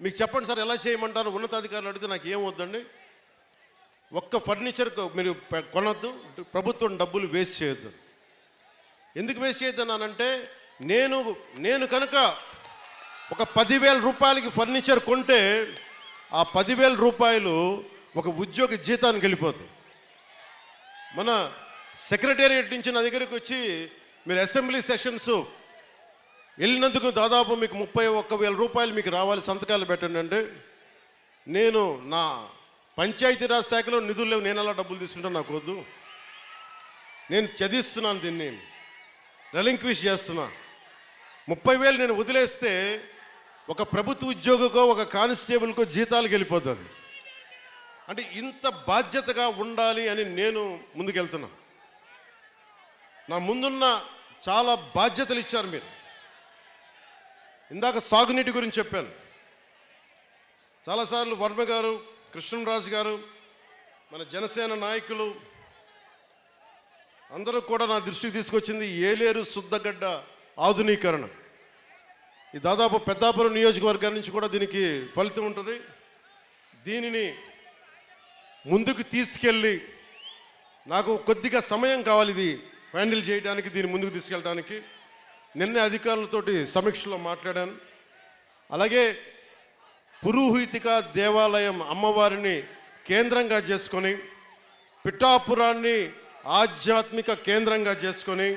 మీకు చెప్పండి సార్ ఎలా చేయమంటారు ఉన్నతాధికారులు అడిగితే నాకు ఏం వద్దండి, ఒక్క ఫర్నిచర్ మీరు కొనొద్దు, ప్రభుత్వం డబ్బులు వేస్ట్ చేయొద్దు. ఎందుకు వేస్ట్ చేయొద్దన్నానంటే నేను కనుక ఒక 10,000 రూపాయలకి ఫర్నిచర్ కొంటే ఆ 10,000 రూపాయలు ఒక ఉద్యోగి జీతానికి వెళ్ళిపోతుంది. మన సెక్రటేరియట్ నుంచి నా దగ్గరికి వచ్చి మీరు అసెంబ్లీ సెషన్స్ వెళ్ళినందుకు దాదాపు మీకు 31,000 రూపాయలు మీకు రావాలి, సంతకాలు పెట్టండి అంటే, నేను నా పంచాయతీరాజ్ శాఖలో నిధులు లేవు, నేను అలా డబ్బులు తీసుకుంటాను, నాకు వద్దు. నేను చదివిస్తున్నాను, దీన్ని రెలింక్విష్ చేస్తున్నా. 30,000 నేను వదిలేస్తే ఒక ప్రభుత్వ ఉద్యోగికో ఒక కానిస్టేబుల్కో జీతాలకు వెళ్ళిపోతుంది. అంటే ఇంత బాధ్యతగా ఉండాలి అని నేను ముందుకెళ్తున్నా. నా ముందున్న చాలా బాధ్యతలు ఇచ్చారు మీరు. ఇందాక సాగునీటి గురించి చెప్పాను. చాలాసార్లు వర్మ గారు, కృష్ణరాజు గారు, మన జనసేన నాయకులు అందరూ కూడా నా దృష్టికి తీసుకొచ్చింది ఏలేరు శుద్ధగడ్డ ఆధునీకరణ. ఈ దాదాపు పెద్దాపురం నియోజకవర్గం నుంచి కూడా దీనికి ఫలితం ఉంటుంది. దీనిని ముందుకు తీసుకెళ్ళి నాకు కొద్దిగా సమయం కావాలి ఇది హ్యాండిల్ చేయడానికి, దీన్ని ముందుకు తీసుకెళ్ళడానికి. నిన్నే అధికారులతోటి సమీక్షలో మాట్లాడాను. అలాగే పురోహితిక దేవాలయం అమ్మవారిని కేంద్రంగా చేసుకొని పిఠాపురాన్ని ఆధ్యాత్మిక కేంద్రంగా చేసుకొని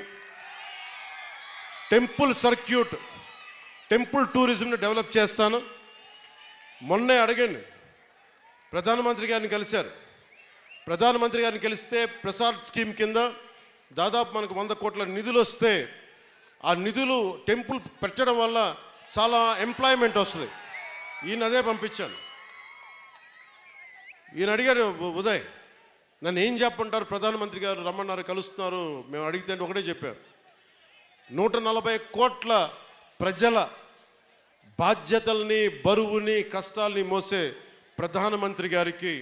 టెంపుల్ సర్క్యూట్, టెంపుల్ టూరిజంని డెవలప్ చేస్తాను. మొన్నే అడగండి, ప్రధానమంత్రి గారిని కలిశారు. ప్రధానమంత్రి గారిని కలిస్తే ప్రసాద్ స్కీమ్ కింద దాదాపు మనకు 100 కోట్ల నిధులు వస్తే ఆ నిధులు టెంపుల్ పెట్టడం వల్ల చాలా ఎంప్లాయ్మెంట్ వస్తుంది. ఈయన అదే పంపించాను. ఈయన అడిగారు, ఉదయ్ నన్ను ఏం చెప్పంటారు, ప్రధానమంత్రి గారు రమ్మన్నారు, కలుస్తున్నారు, మేము అడిగితే ఒకటే చెప్పారు, 140 కోట్ల ప్రజల బాధ్యతల్ని, బరువుని, కష్టాల్ని మోసే ప్రధానమంత్రి గారికి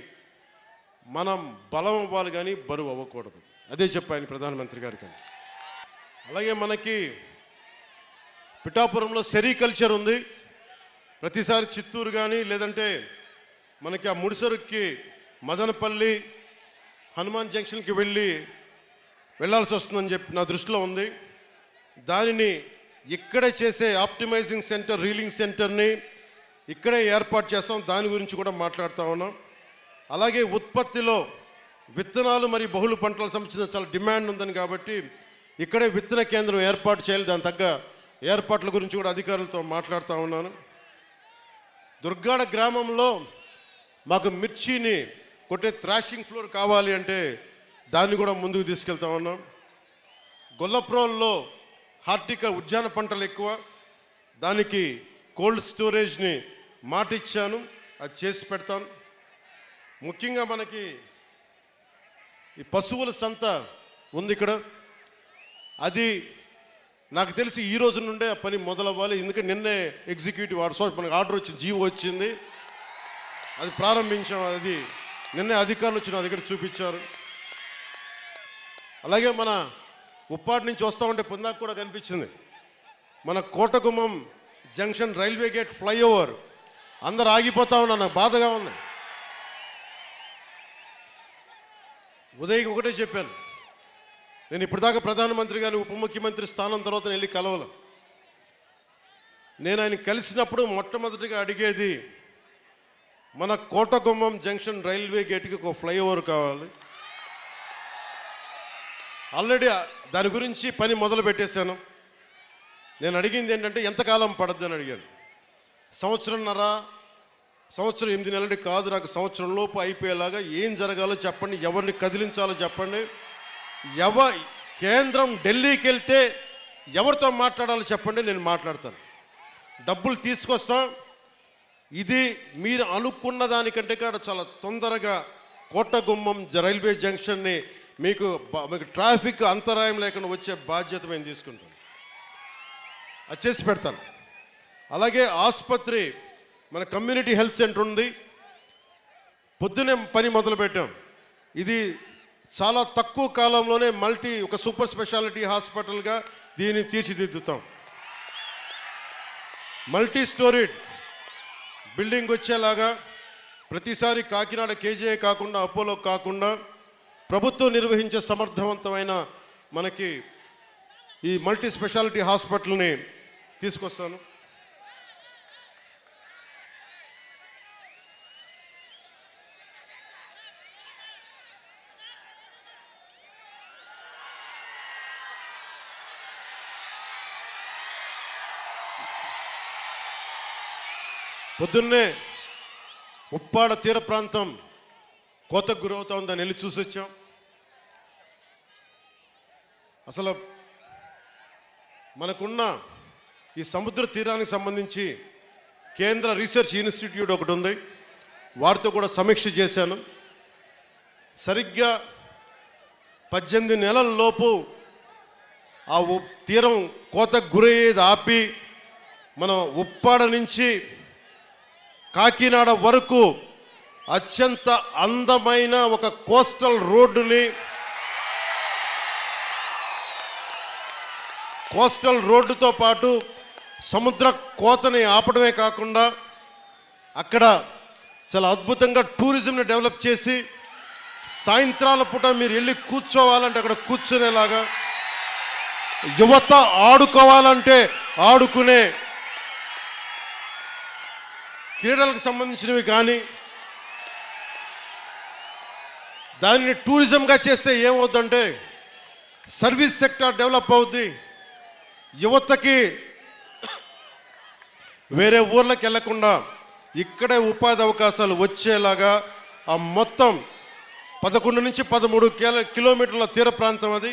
మనం బలం ఇవ్వాలి కానీ బరువు అవ్వకూడదు. అదే చెప్పాను ప్రధానమంత్రి గారికి. అలాగే మనకి పిఠాపురంలో సెరికల్చర్ ఉంది. ప్రతిసారి చిత్తూరు కానీ లేదంటే మనకి ఆ ముడిసరుక్కి మదనపల్లి హనుమాన్ జంక్షన్కి వెళ్ళాల్సి వస్తుందని చెప్పి నా దృష్టిలో ఉంది. దానిని ఇక్కడే చేసే ఆప్టిమైజింగ్ సెంటర్, రీలింగ్ సెంటర్ని ఇక్కడే ఏర్పాటు చేస్తాం. దాని గురించి కూడా మాట్లాడుతూ ఉన్నాం. అలాగే ఉత్పత్తిలో విత్తనాలు మరియు బహుళ పంటలకు సంబంధించిన చాలా డిమాండ్ ఉందని కాబట్టి ఇక్కడే విత్తన కేంద్రం ఏర్పాటు చేయాలి. దాని తగ్గ ఏర్పాట్ల గురించి కూడా అధికారులతో మాట్లాడుతూ ఉన్నాను. దుర్గాడ గ్రామంలో మాకు మిర్చిని కొట్టే థ్రాషింగ్ ఫ్లోర్ కావాలి అంటే దాన్ని కూడా ముందుకు తీసుకెళ్తా ఉన్నాం. గొల్లప్రోల్లో హార్టికల్ ఉద్యాన పంటలు ఎక్కువ, దానికి కోల్డ్ స్టోరేజ్ని మాట ఇచ్చాను, అది చేసి పెడతాను. ముఖ్యంగా మనకి ఈ పశువుల సంత ఉంది ఇక్కడ, అది నాకు తెలిసి ఈ రోజు నుండే ఆ పని మొదలవ్వాలి. ఎందుకంటే నిన్నే ఎగ్జిక్యూటివ్ మనకి ఆర్డర్ వచ్చింది, జీవో వచ్చింది, అది ప్రారంభించాం. అది నిన్నే అధికారులు వచ్చి నా దగ్గర చూపించారు. అలాగే మన ఉప్పాటి నుంచి వస్తూ ఉంటే పొందాకు కూడా కనిపించింది, మన Kotagummam junction railway gate flyover అందరు ఆగిపోతా ఉన్నా, నాకు బాధగా ఉంది. ఉదయ్కి ఒకటే చెప్పాను, నేను ఇప్పటిదాకా ప్రధానమంత్రి గారిని ఉప ముఖ్యమంత్రి స్థానం తర్వాత వెళ్ళి కలవల. నేను ఆయన కలిసినప్పుడు మొట్టమొదటిగా అడిగేది, మన కోటగుమ్మం జంక్షన్ రైల్వే గేట్కి ఒక ఫ్లైఓవర్ కావాలి. ఆల్రెడీ దాని గురించి పని మొదలు పెట్టేశాను. నేను అడిగింది ఏంటంటే ఎంతకాలం పడద్దు అని అడిగాను. సంవత్సరంన్నర, సంవత్సరం 8 నెలలు కాదు, నాకు సంవత్సరం లోపు అయిపోయేలాగా ఏం జరగాలో చెప్పండి, ఎవరిని కదిలించాలో చెప్పండి, కేంద్రం ఢిల్లీకి వెళ్తే ఎవరితో మాట్లాడాలో చెప్పండి, నేను మాట్లాడతాను, డబ్బులు తీసుకొస్తాం. ఇది మీరు అనుకున్న దానికంటే కూడా చాలా తొందరగా కోటగుమ్మం రైల్వే జంక్షన్ని మీకు ట్రాఫిక్ అంతరాయం లేకుండా వచ్చే బాధ్యత మేము తీసుకుంటాం, అది చేసి పెడతాను. అలాగే ఆసుపత్రి, మన కమ్యూనిటీ హెల్త్ సెంటర్ ఉంది, పొద్దునే పని మొదలుపెట్టాం. ఇది చాలా తక్కువ కాలంలోనే ఒక సూపర్ స్పెషాలిటీ హాస్పిటల్గా దీన్ని తీర్చిదిద్దుతాం. మల్టీ స్టోరీడ్ బిల్డింగ్ వచ్చేలాగా ప్రతిసారి కాకినాడ కేజీఐ కాకుండా, అపోలో కాకుండా ప్రభుత్వం నిర్వహించే సమర్థవంతమైన మనకి ఈ మల్టీ స్పెషాలిటీ హాస్పిటల్ని తీసుకొస్తాను. పొద్దున్నే ఉప్పాడ తీర ప్రాంతం కోతకు గురవుతా ఉందని వెళ్ళి చూసి వచ్చాం. అసలు మనకున్న ఈ సముద్ర తీరానికి సంబంధించి కేంద్ర రీసెర్చ్ ఇన్స్టిట్యూట్ ఒకటి ఉంది, వారితో కూడా సమీక్ష చేశాను. సరిగ్గా 18 నెలల లోపు ఆ తీరం కోతకు గురయ్యేది ఆపి మనం ఉప్పాడ నుంచి కాకినాడ వరకు అత్యంత అందమైన ఒక కోస్టల్ రోడ్డుతో పాటు సముద్ర కోతని ఆపడమే కాకుండా అక్కడ చాలా అద్భుతంగా టూరిజంని డెవలప్ చేసి సాయంత్రాల పూట మీరు వెళ్ళి కూర్చోవాలంటే అక్కడ కూర్చునేలాగా, యువత ఆడుకోవాలంటే ఆడుకునే క్రీడలకు సంబంధించినవి కానీ దానిని టూరిజంగా చేస్తే ఏమవుతుందంటే సర్వీస్ సెక్టార్ డెవలప్ అవుద్ది, యువతకి వేరే ఊర్లకు వెళ్లకుండా ఇక్కడే ఉపాధి అవకాశాలు వచ్చేలాగా ఆ మొత్తం 11 నుంచి 13 కిలోమీటర్ల తీర ప్రాంతం అది.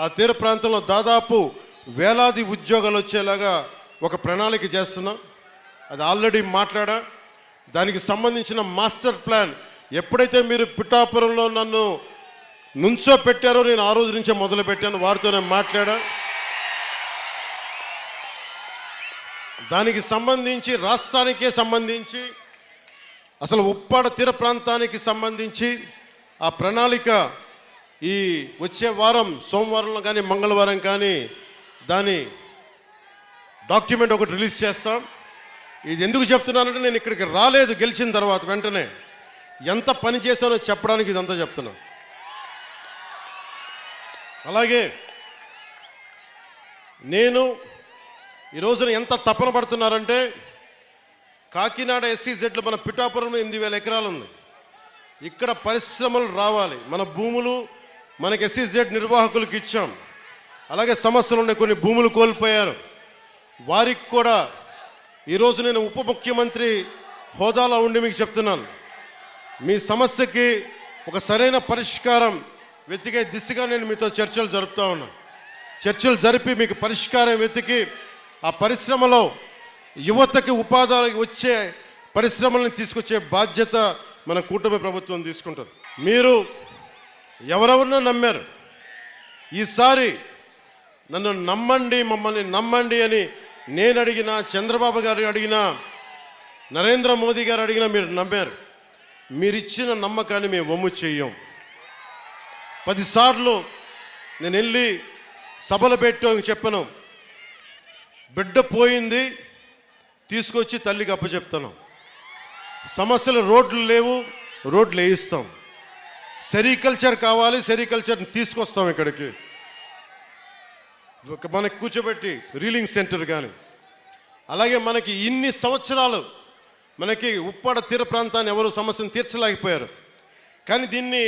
ఆ తీర ప్రాంతంలో దాదాపు వేలాది ఉద్యోగాలు వచ్చేలాగా ఒక ప్రణాళిక చేస్తున్నాం. అది ఆల్రెడీ మాట్లాడా. దానికి సంబంధించిన మాస్టర్ ప్లాన్ ఎప్పుడైతే మీరు పిఠాపురంలో నన్ను నుంచో పెట్టారో నేను ఆ రోజు నుంచే మొదలు పెట్టాను, వారితోనే మాట్లాడా. దానికి సంబంధించి రాష్ట్రానికే సంబంధించి అసలు ఉప్పాడ తీర ప్రాంతానికి సంబంధించి ఆ ప్రణాళిక ఈ వచ్చే వారం సోమవారంలో కానీ మంగళవారం కానీ దాని డాక్యుమెంట్ ఒకటి రిలీజ్ చేస్తాం. ఇది ఎందుకు చెప్తున్నానంటే నేను ఇక్కడికి రాలేదు గెలిచిన తర్వాత వెంటనే ఎంత పని చేశానో చెప్పడానికి ఇదంతా చెప్తున్నా. అలాగే నేను ఈ రోజున ఎంత తపన పడుతున్నారంటే కాకినాడ SEZలో మన పిఠాపురంలో 8,000 ఎకరాలు ఉంది. ఇక్కడ పరిశ్రమలు రావాలి, మన భూములు మనకి SEZ నిర్వాహకులకు ఇచ్చాం. అలాగే సమస్యలు ఉండే కొన్ని భూములు కోల్పోయారు, వారికి కూడా ఈరోజు నేను ఉప ముఖ్యమంత్రి హోదాలో ఉండి మీకు చెప్తున్నాను, మీ సమస్యకి ఒక సరైన పరిష్కారం వెతికే దిశగా నేను మీతో చర్చలు జరుపుతూ ఉన్నాను. చర్చలు జరిపి మీకు పరిష్కారం వెతికి ఆ పరిశ్రమలో యువతకి ఉపాధి వచ్చే పరిశ్రమలను తీసుకొచ్చే బాధ్యత మన కూటమి ప్రభుత్వం తీసుకుంటుంది. మీరు ఎవరెవరినో నమ్మారు, ఈసారి నన్ను నమ్మండి, మమ్మల్ని నమ్మండి అని నేను అడిగినా, చంద్రబాబు గారు అడిగినా, నరేంద్ర మోదీ గారు అడిగినా మీరు నమ్మారు. మీరిచ్చిన నమ్మకాన్ని మేము వమ్ము చెయ్యం. 10 సార్లు నేను వెళ్ళి సభలు పెట్టాం, చెప్పను, బిడ్డ పోయింది తీసుకొచ్చి తల్లికి అప్పచెప్తాను. సమస్యలు రోడ్లు లేవు, రోడ్లు వేయిస్తాం. సెరికల్చర్ కావాలి, సెరికల్చర్ని తీసుకొస్తాం ఇక్కడికి, మనకి కూర్చోబెట్టి రీలింగ్ సెంటర్ కానీ. అలాగే మనకి ఇన్ని సంవత్సరాలు మనకి ఉప్పాడ తీర ప్రాంతాన్ని ఎవరు సమస్యను తీర్చలేకపోయారు, కానీ దీన్ని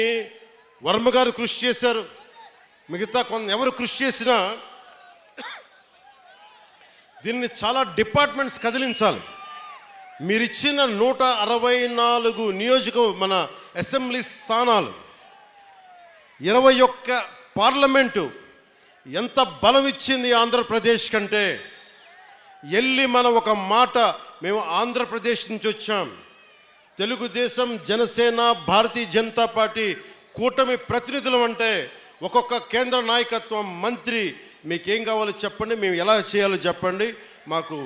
వర్మ గారు కృషి చేశారు, మిగతా ఎవరు కృషి చేసినా దీన్ని చాలా డిపార్ట్మెంట్స్ కదిలించాలి. మీరిచ్చిన 164 మన అసెంబ్లీ స్థానాలు, 21 పార్లమెంటు ఎంత బలం ఇచ్చింది ఆంధ్రప్రదేశ్ కంటే. వెళ్ళి మనం ఒక మాట, మేము ఆంధ్రప్రదేశ్ నుంచి వచ్చాం, తెలుగుదేశం, జనసేన, భారతీయ జనతా పార్టీ కూటమి ప్రతినిధులు అంటే ఒక్కొక్క కేంద్ర నాయకత్వం, మంత్రి మీకేం కావాలో చెప్పండి, మేము ఎలా చేయాలో చెప్పండి, మాకు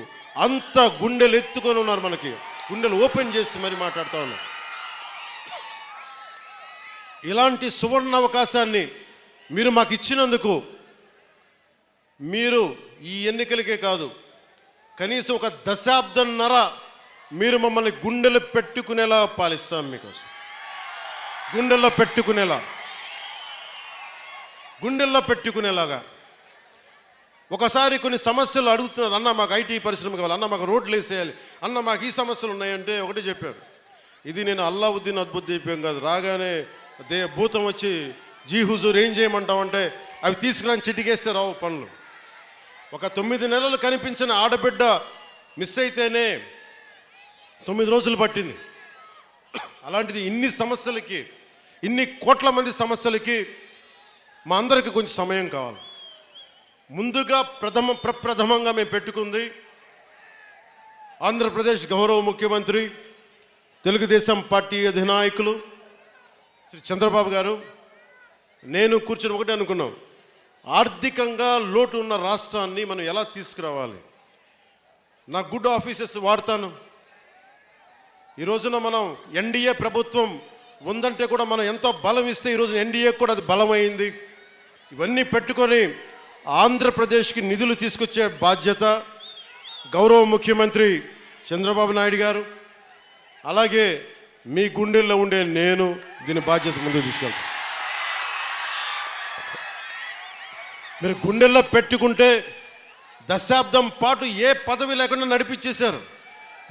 అంత గుండెలు ఎత్తుకొని ఉన్నారు, మనకి గుండెలు ఓపెన్ చేసి మరి మాట్లాడుతూ ఉన్నారు. ఇలాంటి సువర్ణ అవకాశాన్ని మీరు మాకు ఇచ్చినందుకు, మీరు ఈ ఎన్నికలకే కాదు కనీసం ఒక దశాబ్దంన్నర మీరు మమ్మల్ని గుండెలు పెట్టుకునేలా పాలిస్తాం. మీకోసం గుండెల్లో పెట్టుకునేలాగా. ఒకసారి కొన్ని సమస్యలు అడుగుతున్నారు, అన్న మాకు ఐటీ పరిశ్రమ కావాలి, అన్న మాకు రోడ్లు వేసేయాలి, అన్న మాకు ఈ సమస్యలు ఉన్నాయంటే ఒకటే చెప్పారు, ఇది నేను అల్లావుద్దీన్ అద్భుత్ చెప్పాం కాదు, రాగానే భూతం వచ్చి జీ హుజూర్ ఏం చేయమంటామంటే అవి తీసుకురాని చిటికేస్తే రావు పనులు. ఒక 9 నెలలు కనిపించిన ఆడబిడ్డ మిస్ అయితేనే 9 రోజులు పట్టింది. అలాంటిది ఇన్ని సమస్యలకి, ఇన్ని కోట్ల మంది సమస్యలకి మా అందరికీ కొంచెం సమయం కావాలి. ముందుగా ప్రప్రథమంగా మేము పెట్టుకుంది ఆంధ్రప్రదేశ్ గౌరవ ముఖ్యమంత్రి, తెలుగుదేశం పార్టీ అధినాయకులు శ్రీ చంద్రబాబు గారు, నేను కూర్చొని ఒకటే అనుకున్నాం, ఆర్థికంగా లోటు ఉన్న రాష్ట్రాన్ని మనం ఎలా తీసుకురావాలి. నా గుడ్ ఆఫీసెస్ వాడతాను. ఈ రోజున మనం ఎన్డీఏ ప్రభుత్వం ఉందంటే కూడా మనం ఎంతో బలం ఇస్తే ఈరోజు ఎన్డీఏ కూడా అది బలమైంది. ఇవన్నీ పెట్టుకొని ఆంధ్రప్రదేశ్కి నిధులు తీసుకొచ్చే బాధ్యత గౌరవ ముఖ్యమంత్రి చంద్రబాబు నాయుడు గారు, అలాగే మీ గుండెల్లో ఉండే నేను దీని బాధ్యత ముందుకు తీసుకెళ్తాను. మీరు గుండెల్లో పెట్టుకుంటే దశాబ్దం పాటు ఏ పదవి లేకుండా నడిపించేశారు.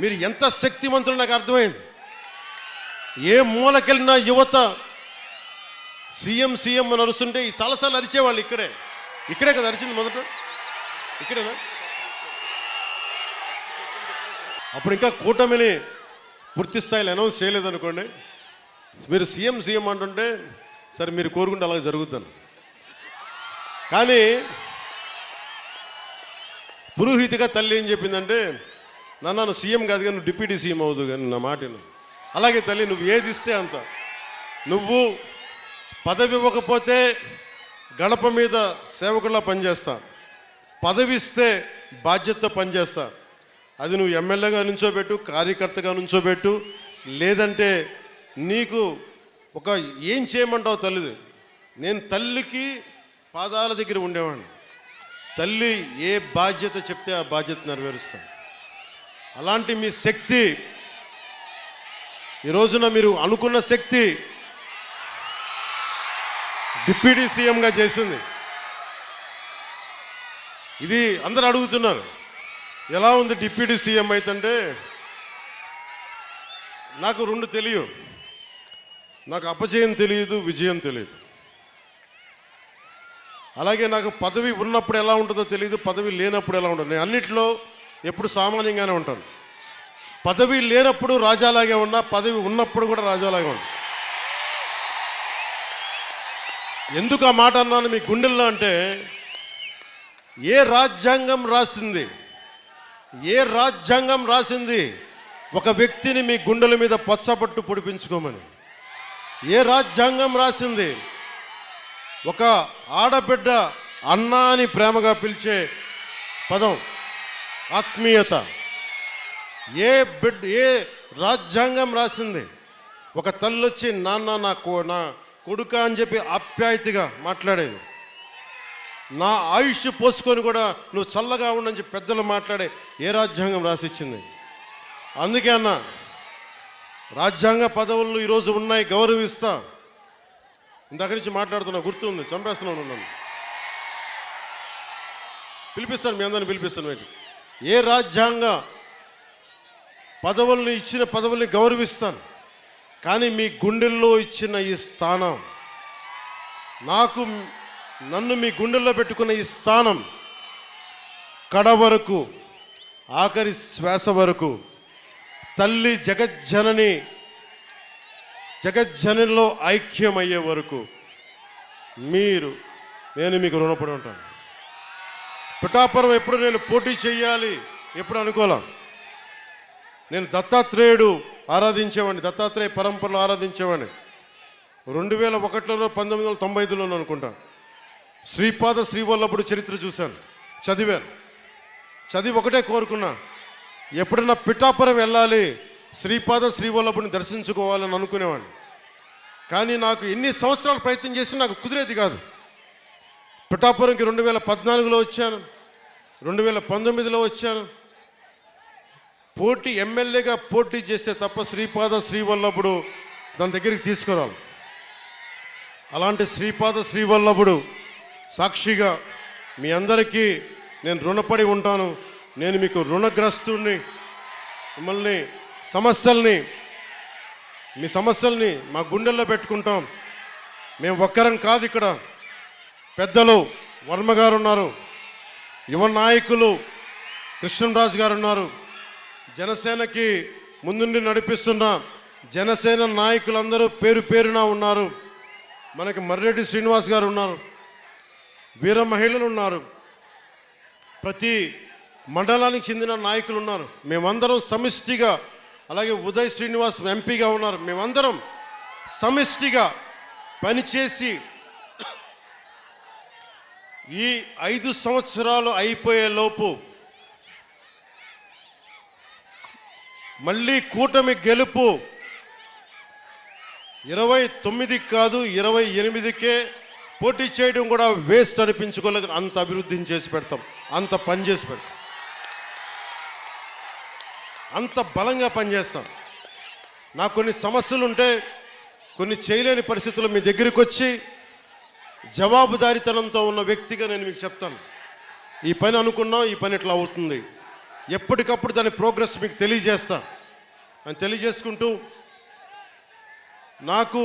మీరు ఎంత శక్తివంతులు నాకు అర్థమైంది. ఏ మూలకెళ్ళిన యువత సీఎం అని అరుస్తుంటే చాలాసార్లు అరిచేవాళ్ళు. ఇక్కడే కదా అరిచింది మొదట, ఇక్కడేనా? అప్పుడు ఇంకా కూటమిని పూర్తి స్థాయిలో అనౌన్స్ చేయలేదనుకోండి, మీరు సీఎం అంటుంటే సరే మీరు కోరుకుంటే అలాగే జరుగుతాను. కానీ పురోహితిగా తల్లి ఏం చెప్పిందంటే, నన్ను సీఎం కాదు కానీ నువ్వు డిప్యూటీ సీఎం అవుదు కానీ నా మాటను. అలాగే తల్లి, నువ్వు ఏది ఇస్తే అంత, నువ్వు పదవి ఇవ్వకపోతే గడప మీద సేవకుల్లా పనిచేస్తా, పదవి ఇస్తే బాధ్యతతో పనిచేస్తా. అది నువ్వు ఎమ్మెల్యేగా నుంచోబెట్టు, కార్యకర్తగా నుంచోబెట్టు, లేదంటే నీకు ఒక ఏం చేయమంటావు తల్లిది. నేను తల్లికి పాదాల దగ్గర ఉండేవాడిని. తల్లి ఏ బాధ్యత చెప్తే ఆ బాధ్యత నెరవేరుస్తాను. అలాంటి మీ శక్తి, ఈ రోజున మీరు అనుకున్న శక్తి డిప్యూటీ సీఎంగా చేసింది. ఇది అందరు అడుగుతున్నారు, ఎలా ఉంది డిప్యూటీ సీఎం అయితే. నాకు 2 తెలియదు, నాకు అపజయం తెలియదు, విజయం తెలియదు. అలాగే నాకు పదవి ఉన్నప్పుడు ఎలా ఉంటుందో తెలియదు, పదవి లేనప్పుడు ఎలా ఉంటుంది. నేను అన్నిట్లో ఎప్పుడు సామాన్యంగానే ఉంటాను. పదవి లేనప్పుడు రాజాలాగే ఉన్నా, పదవి ఉన్నప్పుడు కూడా రాజాలాగే ఉన్నా. ఎందుకు ఆ మాట అన్నాను మీ గుండెల్లో అంటే, ఏ రాజ్యాంగం రాసింది ఒక వ్యక్తిని మీ గుండెల మీద పచ్చబట్టు పొడిపించుకోమని? ఏ రాజ్యాంగం రాసింది ఒక ఆడబిడ్డ అన్నా అని ప్రేమగా పిలిచే పదం ఆత్మీయత? ఏ రాజ్యాంగం రాసింది ఒక తల్లి వచ్చి నాన్న నా కొడుక అని చెప్పి ఆప్యాయతగా మాట్లాడేది? నా ఆయుష్ పోసుకొని కూడా నువ్వు చల్లగా ఉండని చెప్పి పెద్దలు మాట్లాడే ఏ రాజ్యాంగం రాసిచ్చింది? అందుకే అన్న, రాజ్యాంగ పదవులు ఈరోజు ఉన్నాయి, గౌరవిస్తా. ఇందాక నుంచి మాట్లాడుతున్నా, గుర్తుంది, చంపేస్తున్నాను నన్ను. పిలిపిస్తాను, మీ అందరిని పిలిపిస్తాను. ఏ రాజ్యాంగ పదవుల్ని ఇచ్చిన పదవుల్ని గౌరవిస్తాను, కానీ మీ గుండెల్లో ఇచ్చిన ఈ స్థానం నాకు నన్ను మీ గుండెల్లో పెట్టుకున్న ఈ స్థానం కడ వరకు, ఆఖరి శ్వాస వరకు, తల్లి జగజ్జననిలో ఐక్యమయ్యే వరకు నేను మీకు రుణపడి ఉంటాను. పిఠాపురం ఎప్పుడు నేను పోటీ చేయాలి ఎప్పుడు అనుకోలే. నేను దత్తాత్రేయుడు ఆరాధించేవాడిని, దత్తాత్రేయ పరంపరలో ఆరాధించేవాడిని. 2001లో 1995లోనూ అనుకుంటా శ్రీపాద శ్రీవల్లభుడు చరిత్ర చూశాను, చదివి ఒకటే కోరుకున్నా, ఎప్పుడన్నా పిఠాపురం వెళ్ళాలి, శ్రీపాద శ్రీవల్లభుడిని దర్శించుకోవాలని అనుకునేవాడిని. కానీ నాకు ఎన్ని సంవత్సరాలు ప్రయత్నం చేసినా నాకు కుదిరేది కాదు. పిఠాపురంకి 2014లో వచ్చాను, 2019లో వచ్చాను. ఎమ్మెల్యేగా పోటీ చేస్తే తప్ప శ్రీపాద శ్రీవల్లభుడు దాని దగ్గరికి తీసుకురాలి. అలాంటి శ్రీపాద శ్రీవల్లభుడు సాక్షిగా మీ అందరికీ నేను రుణపడి ఉంటాను. నేను మీకు రుణగ్రస్తుడిని. మిమ్మల్ని మీ సమస్యల్ని మా గుండెల్లో పెట్టుకుంటాం. మేము ఒక్కరం కాదు, ఇక్కడ పెద్దలు వర్మ గారు ఉన్నారు, యువ నాయకులు కృష్ణరాజు గారు ఉన్నారు, జనసేనకి ముందుండి నడిపిస్తున్న జనసేన నాయకులందరూ పేరు పేరున ఉన్నారు. మనకి మర్రెడ్డి శ్రీనివాస్ గారు ఉన్నారు, వీర మహిళలు ఉన్నారు, ప్రతి మండలానికి చెందిన నాయకులు ఉన్నారు. మేమందరం సమిష్టిగా, అలాగే ఉదయ్ శ్రీనివాస్ ఎంపీగా ఉన్నారు, మేమందరం సమిష్టిగా పనిచేసి ఈ 5 సంవత్సరాలు అయిపోయే లోపు మళ్ళీ కూటమి గెలుపు 29 కాదు 28కే పోటీ చేయడం కూడా వేస్ట్ అనిపించుకోలేక అంత అభివృద్ధిని చేసి పెడతాం, అంత పని చేసి పెడతాం, అంత బలంగా పనిచేస్తాం. నాకు కొన్ని సమస్యలు ఉంటే, కొన్ని చేయలేని పరిస్థితులు మీ దగ్గరికి వచ్చి జవాబుదారీతనంతో ఉన్న వ్యక్తిగా నేను మీకు చెప్తాను, ఈ పని అనుకున్నాం, ఈ పని ఎట్లా అవుతుంది, ఎప్పటికప్పుడు దాని ప్రోగ్రెస్ మీకు తెలియజేస్తా అని తెలియజేసుకుంటూ, నాకు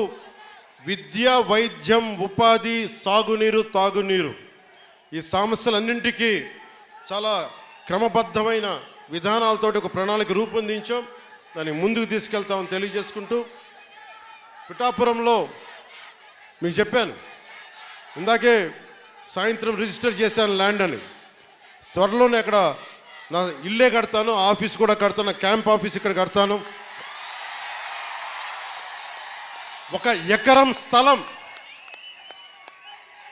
విద్య, వైద్యం, ఉపాధి, సాగునీరు, తాగునీరు ఈ సమస్యలన్నింటికీ చాలా క్రమబద్ధమైన విధానాలతోటి ఒక ప్రణాళిక రూపొందించాం, దాన్ని ముందుకు తీసుకెళ్తామని తెలియజేసుకుంటూ, పిఠాపురంలో మీకు చెప్పాను ఇందాకే, సాయంత్రం రిజిస్టర్ చేశాను ల్యాండ్ అని. త్వరలోనే అక్కడ నా ఇల్లే కడతాను, ఆఫీస్ కూడా కడతాను, క్యాంప్ ఆఫీస్ ఇక్కడ కడతాను. 1 ఎకరం స్థలం,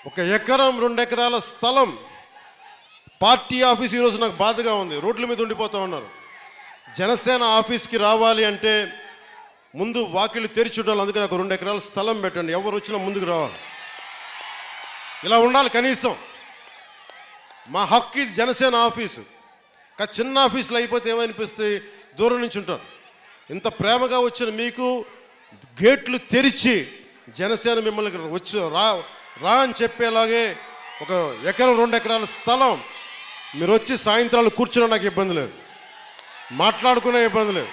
1 ఎకరం 2 ఎకరాల స్థలం, పార్టీ ఆఫీస్. ఈరోజు నాకు బాధగా ఉంది, రోడ్ల మీద ఉండిపోతూ ఉన్నారు. జనసేన ఆఫీస్కి రావాలి అంటే ముందు వాకిళ్ళు తెరిచి ఉండాలి, అందుకే నాకు 2 ఎకరాల స్థలం పెట్టండి, ఎవరు వచ్చినా ముందుకు రావాలి. ఇలా ఉండాలి కనీసం. మా హక్కు ఇది జనసేన ఆఫీసు. కానీ చిన్న ఆఫీసులు అయిపోతే ఏమనిపిస్తుంది, దూరం నుంచి ఉంటారు. ఇంత ప్రేమగా వచ్చిన మీకు గేట్లు తెరిచి జనసేన మిమ్మల్ని వచ్చి రా అని చెప్పేలాగే 1 ఎకరం 2 ఎకరాల స్థలం, మీరు వచ్చి సాయంత్రాలు కూర్చున్నా నాకు ఇబ్బంది లేదు, మాట్లాడుకునే ఇబ్బంది లేదు,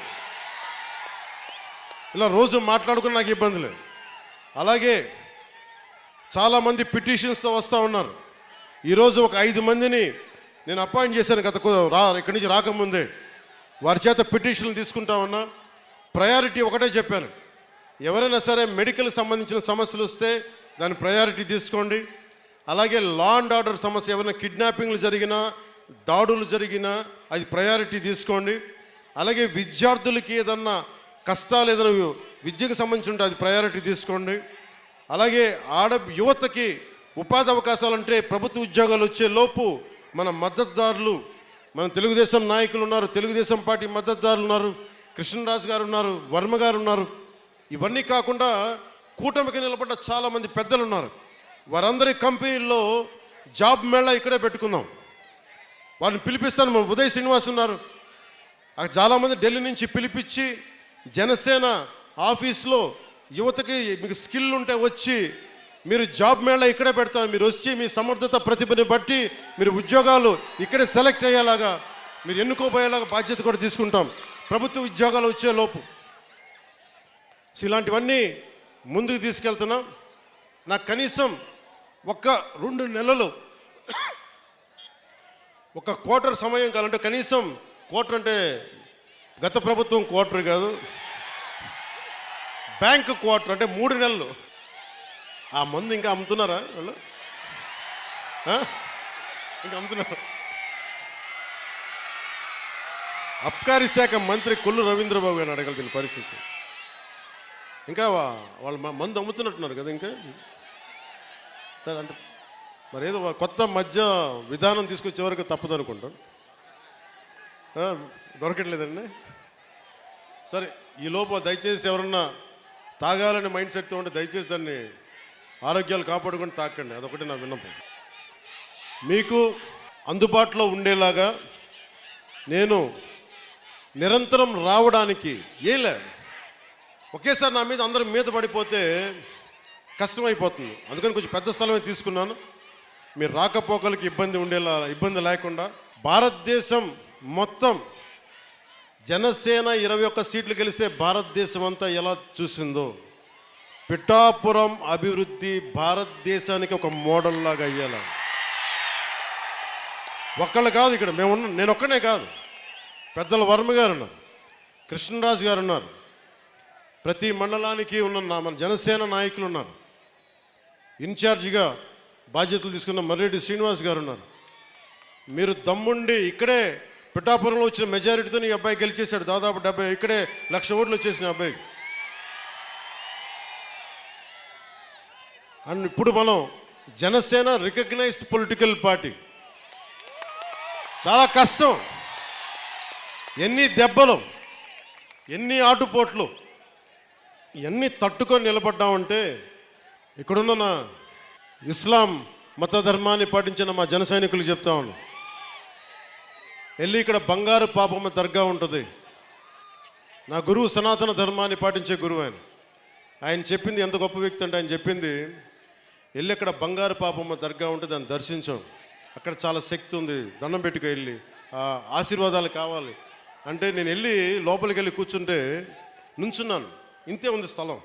ఇలా రోజు మాట్లాడుకునే నాకు ఇబ్బంది లేదు. అలాగే చాలామంది పిటిషన్స్తో వస్తూ ఉన్నారు. ఈరోజు ఒక 5 మందిని నేను అపాయింట్ చేశాను ఇక్కడి నుంచి రాకముందే. వారి చేత పిటిషన్లు తీసుకుంటా ఉన్నా. ప్రయారిటీ ఒకటే చెప్పాను, ఎవరైనా సరే మెడికల్ సంబంధించిన సమస్యలు వస్తే దాని ప్రయారిటీ తీసుకోండి. అలాగే లా అండ్ ఆర్డర్ సమస్య, ఏమైనా కిడ్నాపింగ్లు జరిగినా, దాడులు జరిగినా అది ప్రయారిటీ తీసుకోండి. అలాగే విద్యార్థులకి ఏదన్నా కష్టాలు, ఏదైనా విద్యకు సంబంధించి ఉంటే అది ప్రయారిటీ తీసుకోండి. అలాగే యువతకి ఉపాధి అవకాశాలు అంటే ప్రభుత్వ ఉద్యోగాలు వచ్చే లోపు మన మద్దతుదారులు, మన తెలుగుదేశం నాయకులు ఉన్నారు, తెలుగుదేశం పార్టీ మద్దతుదారులు ఉన్నారు, కృష్ణరాజు గారు ఉన్నారు, వర్మ గారు ఉన్నారు. ఇవన్నీ కాకుండా కూటమికి నిలబడ్డ చాలామంది పెద్దలు ఉన్నారు. వారందరి కంపెనీల్లో జాబ్ మేళా ఇక్కడే పెట్టుకుందాం, వారిని పిలిపిస్తాను. మన ఉదయ్ శ్రీనివాస్ ఉన్నారు, చాలామంది ఢిల్లీ నుంచి పిలిపించి జనసేన ఆఫీస్లో యువతకి మీకు స్కిల్ ఉంటే వచ్చి మీరు జాబ్ మేళా ఇక్కడే పెడతారు. మీరు వచ్చి మీ సమర్థత ప్రతిభని బట్టి మీరు ఉద్యోగాలు ఇక్కడే సెలెక్ట్ అయ్యేలాగా, మీరు ఎన్నుకోబోయేలాగా బాధ్యత కూడా తీసుకుంటాం ప్రభుత్వ ఉద్యోగాలు వచ్చే లోపు. ఇలాంటివన్నీ ముందుకు తీసుకెళ్తున్నాం. నాకు కనీసం ఒక్క 2 నెలలు ఒక క్వార్టర్ సమయం కావాలంటే కనీసం క్వార్టర్ అంటే గత ప్రభుత్వం క్వార్టర్ కాదు, బ్యాంక్ క్వార్టర్ అంటే 3 నెలలు. ఆ మందు ఇంకా అమ్ముతున్నారా వాళ్ళు? ఇంకా అమ్ముతున్నారు. అబ్కారీ శాఖ మంత్రి కొల్లు రవీంద్రబాబు గారిని అడగాలి దీని పరిస్థితి. ఇంకా వాళ్ళు మందు అమ్ముతున్నట్టున్నారు కదా ఇంకా. అంటే మరి ఏదో కొత్త మధ్య విధానం తీసుకొచ్చే వరకు తప్పదు అనుకుంటాం. దొరకట్లేదండి. సరే, ఈ లోపు దయచేసి ఎవరన్నా తాగాలని మైండ్ సెట్తో ఉంటే దయచేసి దాన్ని ఆరోగ్యాలు కాపాడుకొని తాకండి. అదొకటి నా విన్నపం. మీకు అందుబాటులో ఉండేలాగా నేను నిరంతరం రావడానికి ఒకేసారి నా మీద అందరం మీద పడిపోతే కష్టమైపోతుంది. అందుకని కొంచెం పెద్ద స్థలమే తీసుకున్నాను. మీరు రాకపోకలకి ఇబ్బంది లేకుండా భారతదేశం మొత్తం జనసేన 21 సీట్లు గెలిస్తే భారతదేశం అంతా ఎలా చూసిందో పిఠాపురం అభివృద్ధి భారతదేశానికి ఒక మోడల్ లాగా అయ్యేలా. ఒక్కళ్ళు కాదు ఇక్కడ నేను ఒక్కనే కాదు, పెద్దల వర్మ గారు ఉన్నారు, కృష్ణరాజు గారు ఉన్నారు, ప్రతి మండలానికి ఉన్న మన జనసేన నాయకులు ఉన్నారు, ఇన్ఛార్జిగా బాధ్యతలు తీసుకున్న మర్రెడ్డి శ్రీనివాస్ గారు ఉన్నారు. మీరు దమ్ముండి ఇక్కడే పిఠాపురంలో వచ్చిన మెజారిటీతో ఈ అబ్బాయి గెలిచేశాడు. దాదాపు 70 ఇక్కడే 1,00,000 ఓట్లు వచ్చేసిన అబ్బాయి. అండ్ ఇప్పుడు మనం జనసేన రికగ్నైజ్డ్ పొలిటికల్ పార్టీ. చాలా కష్టం, ఎన్ని దెబ్బలు, ఎన్ని ఆటుపోట్లు, ఇవన్నీ తట్టుకొని నిలబడ్డామంటే ఇక్కడున్న నా ఇస్లాం మత ధర్మాన్ని పాటించిన మా జన సైనికులు చెప్తా ఉన్నాను. వెళ్ళి ఇక్కడ బంగారు పాపమ్మ దర్గా ఉంటుంది. నా గురువు సనాతన ధర్మాన్ని పాటించే గురువు ఆయన చెప్పింది ఎంత గొప్ప వ్యక్తి అంటే, ఆయన చెప్పింది వెళ్ళి అక్కడ బంగారు పాపమ్మ దర్గా ఉంటే దాన్ని దర్శించాం, అక్కడ చాలా శక్తి ఉంది, దండం పెట్టుకు వెళ్ళి ఆశీర్వాదాలు కావాలి అంటే నేను వెళ్ళి లోపలికి వెళ్ళి కూర్చుంటే నుంచున్నాను. ఇంతే ఉంది స్థలం,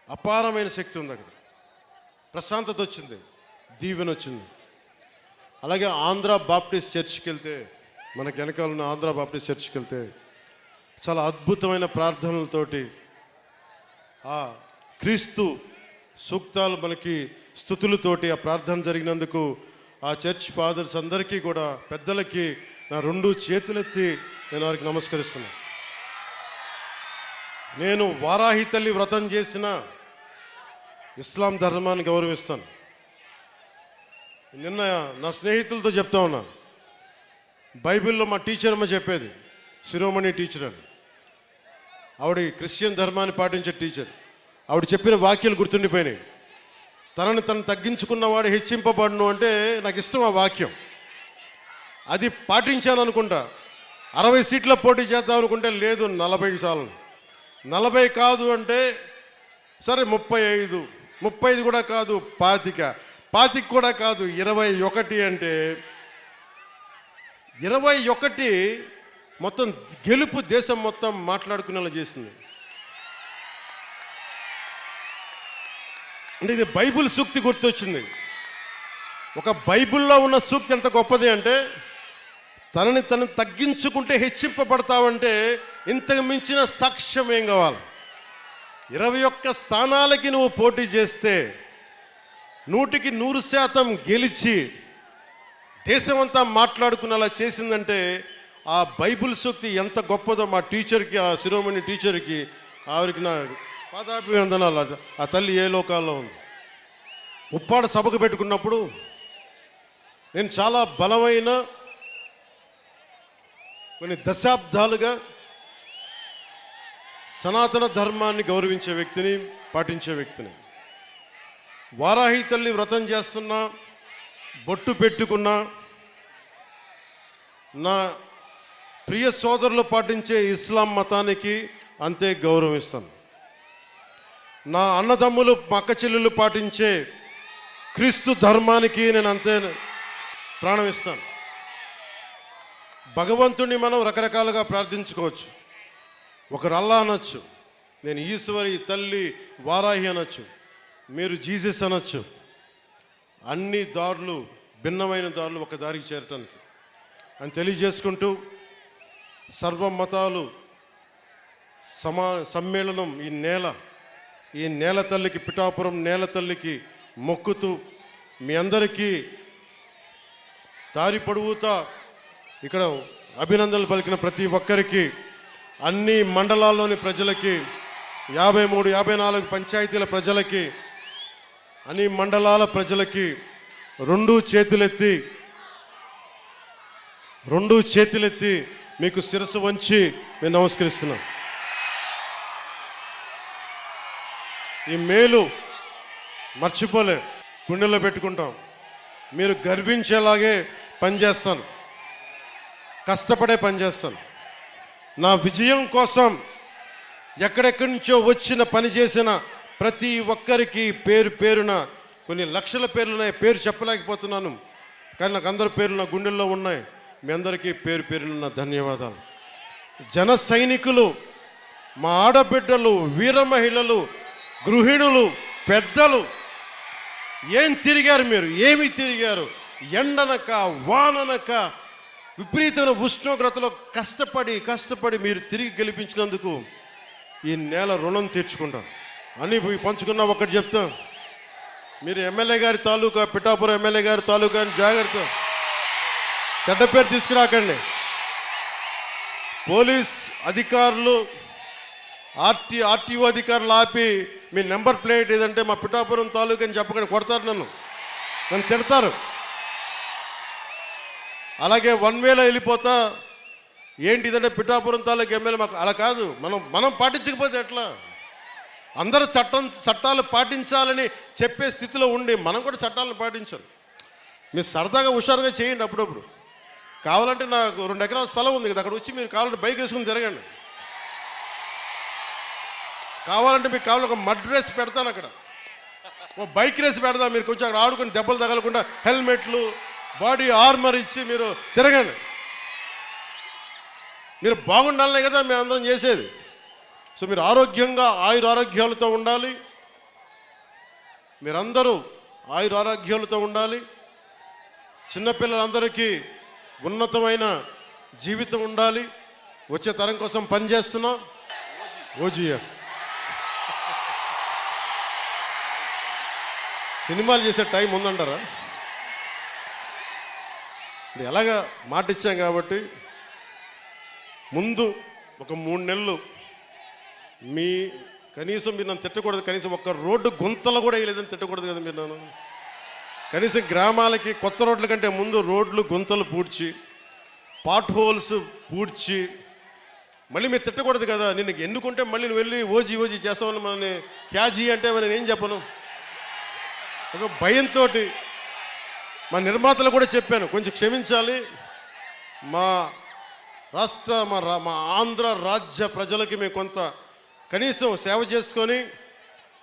అపారమైన శక్తి ఉంది అక్కడ, ప్రశాంతత వచ్చింది, దీవెన వచ్చింది. అలాగే ఆంధ్ర బాప్టిస్ట్ చర్చ్కి వెళ్తే, మనకి వెనకాల ఉన్న ఆంధ్ర బాప్టిస్ట్ చర్చ్కి వెళ్తే చాలా అద్భుతమైన ప్రార్థనలతోటి ఆ క్రీస్తు సూక్తాలు మనకి స్తుతులతోటి ఆ ప్రార్థన జరిగినందుకు ఆ చర్చ్ ఫాదర్స్ అందరికీ కూడా పెద్దలకి నా 2 చేతులెత్తి నేను వారికి నమస్కరిస్తున్నాను. నేను వారాహి తల్లి వ్రతం చేసిన ఇస్లాం ధర్మాన్ని గౌరవిస్తాను. నిన్న నా స్నేహితులతో చెప్తా ఉన్నా, బైబిల్లో మా టీచర్ అమ్మ చెప్పేది, శిరోమణి టీచర్ అని, ఆవిడ క్రిస్టియన్ ధర్మాన్ని పాటించే టీచర్. ఆవిడ చెప్పిన వాక్యాలు గుర్తుండిపోయినాయి. తనను తగ్గించుకున్నవాడు హెచ్చింపబడును అంటే నాకు ఇష్టం ఆ వాక్యం. అది పాటించాను అనుకుంటా. 60 సీట్ల పోటీ చేద్దాం అనుకుంటే లేదు 40 చాలు, 40 కాదు అంటే సరే 35 కూడా కాదు 25 కూడా కాదు 21 అంటే 21 మొత్తం గెలుపు దేశం మొత్తం మాట్లాడుకునేలా చేసింది. అంటే ఇది బైబిల్ సూక్తి గుర్తొచ్చింది. ఒక బైబిల్లో ఉన్న సూక్తి ఎంత గొప్పది అంటే, తనని తగ్గించుకుంటే హెచ్చింపబడతావంటే ఇంతకు మించిన సాక్ష్యం ఏం కావాలి? 21 స్థానాలకి నువ్వు పోటీ చేస్తే 100కి 100% గెలిచి దేశమంతా మాట్లాడుకునేలా చేసిందంటే ఆ బైబిల్ సూక్తి ఎంత గొప్పదో మా టీచర్కి, ఆ శిరోమణి టీచర్కి, ఆవిరికి నా పాదాభివందనాలు. ఆ తల్లి ఏ లోకాల్లో ఉంది. ఉప్పాడ సభకు పెట్టుకున్నప్పుడు నేను చాలా బలమైన కొన్ని దశాబ్దాలుగా సనాతన ధర్మాన్ని గౌరవించే వ్యక్తిని, పాటించే వ్యక్తిని. వారాహి తల్లి వ్రతం చేస్తున్నా, బొట్టు పెట్టుకున్నా, నా ప్రియ సోదరులు పాటించే ఇస్లాం మతానికి అంతే గౌరవిస్తాను. నా అన్నదమ్ములు, మా అక్క చెల్లెళ్ళు పాటించే క్రీస్తు ధర్మానికి నేను అంతే ప్రాణం ఇస్తాను. భగవంతుణ్ణి మనం రకరకాలుగా ప్రార్థించుకోవచ్చు. ఒకరు అల్లా అనొచ్చు, నేను ఈశ్వరి తల్లి వారాహి అనొచ్చు, మీరు జీసస్ అనొచ్చు. అన్ని దారులు భిన్నమైన దారులు ఒక దారికి చేరటానికి అని తెలియజేసుకుంటూ సర్వ మతాలు సమ్మేళనం ఈ నేల తల్లికి, పిఠాపురం నేల తల్లికి మొక్కుతూ మీ అందరికీ దారి పొడవుతా ఇక్కడ అభినందనలు పలికిన ప్రతి ఒక్కరికి, అన్ని మండలాల్లోని ప్రజలకి, 53, 54 పంచాయతీల ప్రజలకి, అన్ని మండలాల ప్రజలకి రెండు చేతులెత్తి మీకు శిరస్సు వంచి నేను నమస్కరిస్తున్నాను. ఈ మేలు మర్చిపోలే, గుండెల్లో పెట్టుకుంటాం. మీరు గర్వించేలాగే పనిచేస్తాను, కష్టపడే పనిచేస్తాను. నా విజయం కోసం ఎక్కడెక్కడి నుంచో వచ్చిన పని చేసిన ప్రతి ఒక్కరికి పేరున కొన్ని లక్షల పేర్లు ఉన్నాయి, పేరు చెప్పలేకపోతున్నాను, కానీ నాకు అందరి పేర్లు నా గుండెల్లో ఉన్నాయి. మీ అందరికీ పేరున నా ధన్యవాదాలు. జన సైనికులు, మా ఆడబిడ్డలు, వీర మహిళలు, గృహిణులు, పెద్దలు, ఏం తిరిగారు మీరు, ఏమి తిరిగారు? ఎండనక వాననక విపరీతమైన ఉష్ణోగ్రతలో కష్టపడి మీరు తిరిగి గెలిపించినందుకు ఈ నేల రుణం తీర్చుకుంటాను అని పంచుకున్నా. ఒకటి చెప్తాం, మీరు ఎమ్మెల్యే గారి తాలూకా, పిఠాపురం ఎమ్మెల్యే గారి తాలూకా అని జాగ్రత్త, చెడ్డ పేరు తీసుకురాకండి. పోలీస్ అధికారులు, ఆర్టీఓ అధికారులు ఆపి మీ నెంబర్ ప్లేట్ ఏదంటే మా పిఠాపురం తాలూకా అని చెప్పకండి, కొడతారు, నన్ను తిడతారు. అలాగే 1 వేలో వెళ్ళిపోతా ఏంటి ఇదంటే పిఠాపురం తాలూకా ఎమ్మెల్యే మాకు, అలా కాదు. మనం పాటించకపోతే ఎట్లా? అందరూ చట్టాలు పాటించాలని చెప్పే స్థితిలో ఉండి మనం కూడా చట్టాలను పాటించాలి. మీరు సరదాగా హుషారుగా చేయండి. అప్పుడప్పుడు కావాలంటే నాకు 2 ఎకరాల స్థలం ఉంది కదా, అక్కడ వచ్చి మీరు కావాలంటే బైక్ వేసుకుని తిరగండి. కావాలంటే మీకు కావాలి ఒక మడ్ రేస్ పెడతాను, అక్కడ ఓ బైక్ రేస్ పెడతాం. మీరు కొంచెం అక్కడ ఆడుకుని దెబ్బలు తగలకుండా హెల్మెట్లు, బాడీ ఆర్మర్ ఇచ్చి మీరు తిరగండి. మీరు బాగుండాలనే కదా మేము అందరం చేసేది. సో మీరు ఆరోగ్యంగా ఆరోగ్యాలతో ఉండాలి, మీరందరూ ఆరోగ్యాలతో ఉండాలి. చిన్నపిల్లలందరికీ ఉన్నతమైన జీవితం ఉండాలి. వచ్చే తరం కోసం పనిచేస్తున్నాం. ఓజీయా సినిమాలు చేసే టైం ఉందంటారా? ఎలాగా మాట ఇచ్చాం కాబట్టి ముందు ఒక 3 నెలలు మీ కనీసం మీరు నన్ను తిట్టకూడదు, కనీసం ఒక్క రోడ్డు గుంతలు కూడా వేయలేదని తిట్టకూడదు కదా మీరు నన్ను. కనీసం గ్రామాలకి కొత్త రోడ్ల కంటే ముందు రోడ్లు గుంతలు పూడ్చి, పాట్ హోల్స్ పూడ్చి, మళ్ళీ మీరు తిట్టకూడదు కదా. నిన్ను ఎన్నుకుంటే మళ్ళీ నువ్వు వెళ్ళి ఓజీ చేస్తామని మనని క్యాజీ అంటే నేను ఏం చెప్పను. ఒక భయంతో మా నిర్మాతలు కూడా చెప్పాను, కొంచెం క్షమించాలి, మా ఆంధ్ర రాజ్య ప్రజలకి మేము కొంత కనీసం సేవ చేసుకొని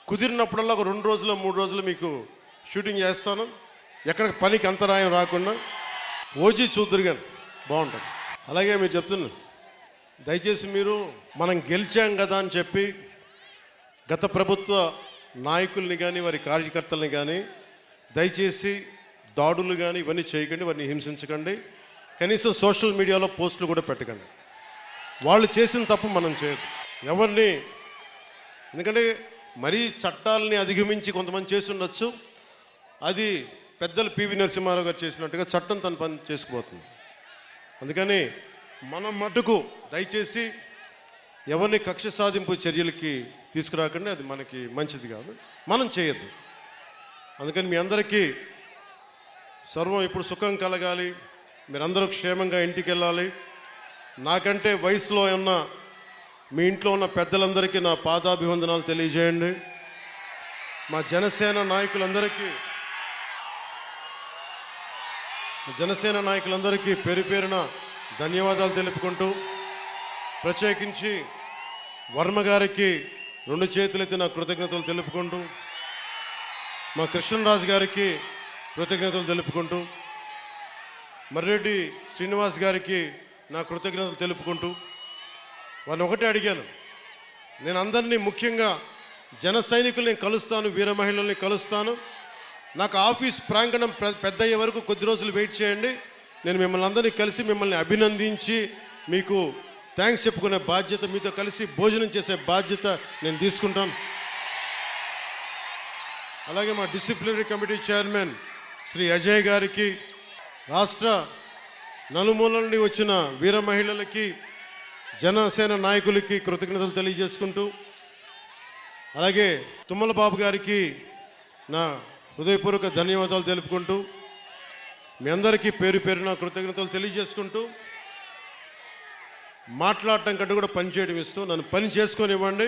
కుదిరినప్పుడల్లా ఒక 2 రోజులు 3 రోజులు మీకు షూటింగ్ చేస్తాను, ఎక్కడ పనికి అంతరాయం రాకుండా. ఓజీ చూద్దరు కానీ బాగుంటుంది. అలాగే మీరు చెప్తున్నాను, దయచేసి మీరు మనం గెలిచాం కదా అని చెప్పి గత ప్రభుత్వ నాయకుల్ని కానీ వారి కార్యకర్తల్ని కానీ దయచేసి దాడులు కానీ ఇవన్నీ చేయకండి, వారిని హింసించకండి. కనీసం సోషల్ మీడియాలో పోస్టులు కూడా పెట్టకండి. వాళ్ళు చేసిన తప్పు మనం చేయదు ఎవరిని. ఎందుకంటే మరీ చట్టాలని అధిగమించి కొంతమంది చేసి ఉండొచ్చు, అది పెద్దలు పివి నరసింహారావు గారు చేసినట్టుగా చట్టం తన పని చేసుకుపోతుంది. అందుకని మనం మటుకు దయచేసి ఎవరిని కక్ష సాధింపు చర్యలకి తీసుకురాకండి, అది మనకి మంచిది కాదు, మనం చేయొద్దు. అందుకని మీ అందరికీ సర్వం ఇప్పుడు సుఖం కలగాలి, మీరందరూ క్షేమంగా ఇంటికి వెళ్ళాలి. నాకంటే వయసులో ఉన్న మీ ఇంట్లో ఉన్న పెద్దలందరికీ నా పాదాభివందనాలు తెలియజేయండి. మా జనసేన నాయకులందరికీ పేరున ధన్యవాదాలు తెలుపుకుంటూ, ప్రత్యేకించి వర్మ గారికి 2 చేతులెత్తి నా కృతజ్ఞతలు తెలుపుకుంటూ, మా కృష్ణరాజు గారికి కృతజ్ఞతలు తెలుపుకుంటూ, మర్రెడ్డి శ్రీనివాస్ గారికి నా కృతజ్ఞతలు తెలుపుకుంటూ, వారిని ఒకటే అడిగాను, నేను అందరినీ ముఖ్యంగా జన సైనికుల్ని కలుస్తాను, వీర మహిళల్ని కలుస్తాను, నాకు ఆఫీస్ ప్రాంగణం పెద్ద అయ్యే వరకు కొద్ది రోజులు వెయిట్ చేయండి. నేను మిమ్మల్ని అందరినీ కలిసి మిమ్మల్ని అభినందించి మీకు థ్యాంక్స్ చెప్పుకునే బాధ్యత, మీతో కలిసి భోజనం చేసే బాధ్యత నేను తీసుకుంటాను. అలాగే మా disciplinary committee chairman Shri Ajay గారికి, రాష్ట్ర నలుమూలల నుండి వచ్చిన వీర మహిళలకి, జనసేన నాయకులకి కృతజ్ఞతలు తెలియజేసుకుంటూ, అలాగే తుమ్మల బాబు గారికి నా హృదయపూర్వక ధన్యవాదాలు తెలుపుకుంటూ, మీ అందరికీ పేరు పేరున కృతజ్ఞతలు తెలియజేసుకుంటూ, మాట్లాడటం కంటే కూడా పని చేయడం ఇస్తూ నన్ను పని చేసుకొనివ్వండి.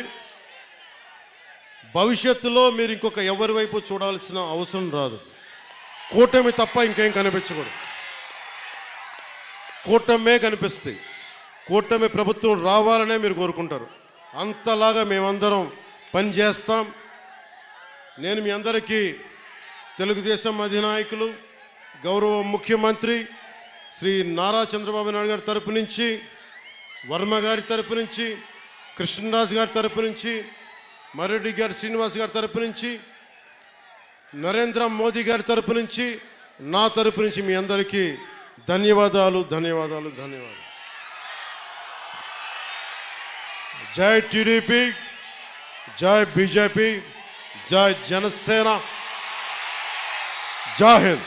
భవిష్యత్తులో మీరు ఇంకొక ఎవరి వైపు చూడాల్సిన అవసరం రాదు. కూటమి తప్ప ఇంకేం కనిపించకూడదు. కూటమే కనిపిస్తాయి. కూటమి ప్రభుత్వం రావాలనే మీరు కోరుకుంటారు. అంతలాగా మేమందరం పని చేస్తాం. నేను మీ అందరికీ తెలుగుదేశం అధినాయకులు, గౌరవ ముఖ్యమంత్రి శ్రీ నారా చంద్రబాబు నాయుడు గారి తరపు నుంచి, వర్మ గారి తరపు నుంచి, కృష్ణరాజు గారి తరపు నుంచి, మర్రెడ్డి గారి శ్రీనివాస్ గారి తరపు నుంచి, నరేంద్ర మోదీ గారి తరపు నుంచి, నా తరపు నుంచి మీ అందరికీ ధన్యవాదాలు, ధన్యవాదాలు, ధన్యవాదాలు. జై టీడీపీ, జై బీజేపీ, జై జనసేన, జై హింద్.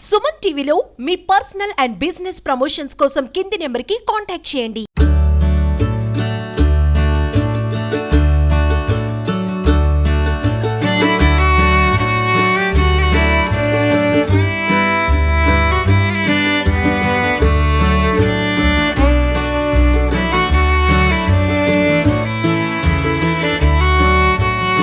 సుమన్ టీవీలో మీ పర్సనల్ అండ్ బిజినెస్ ప్రమోషన్స్ కోసం కింది నెంబర్కి కాంటాక్ట్ చేయండి.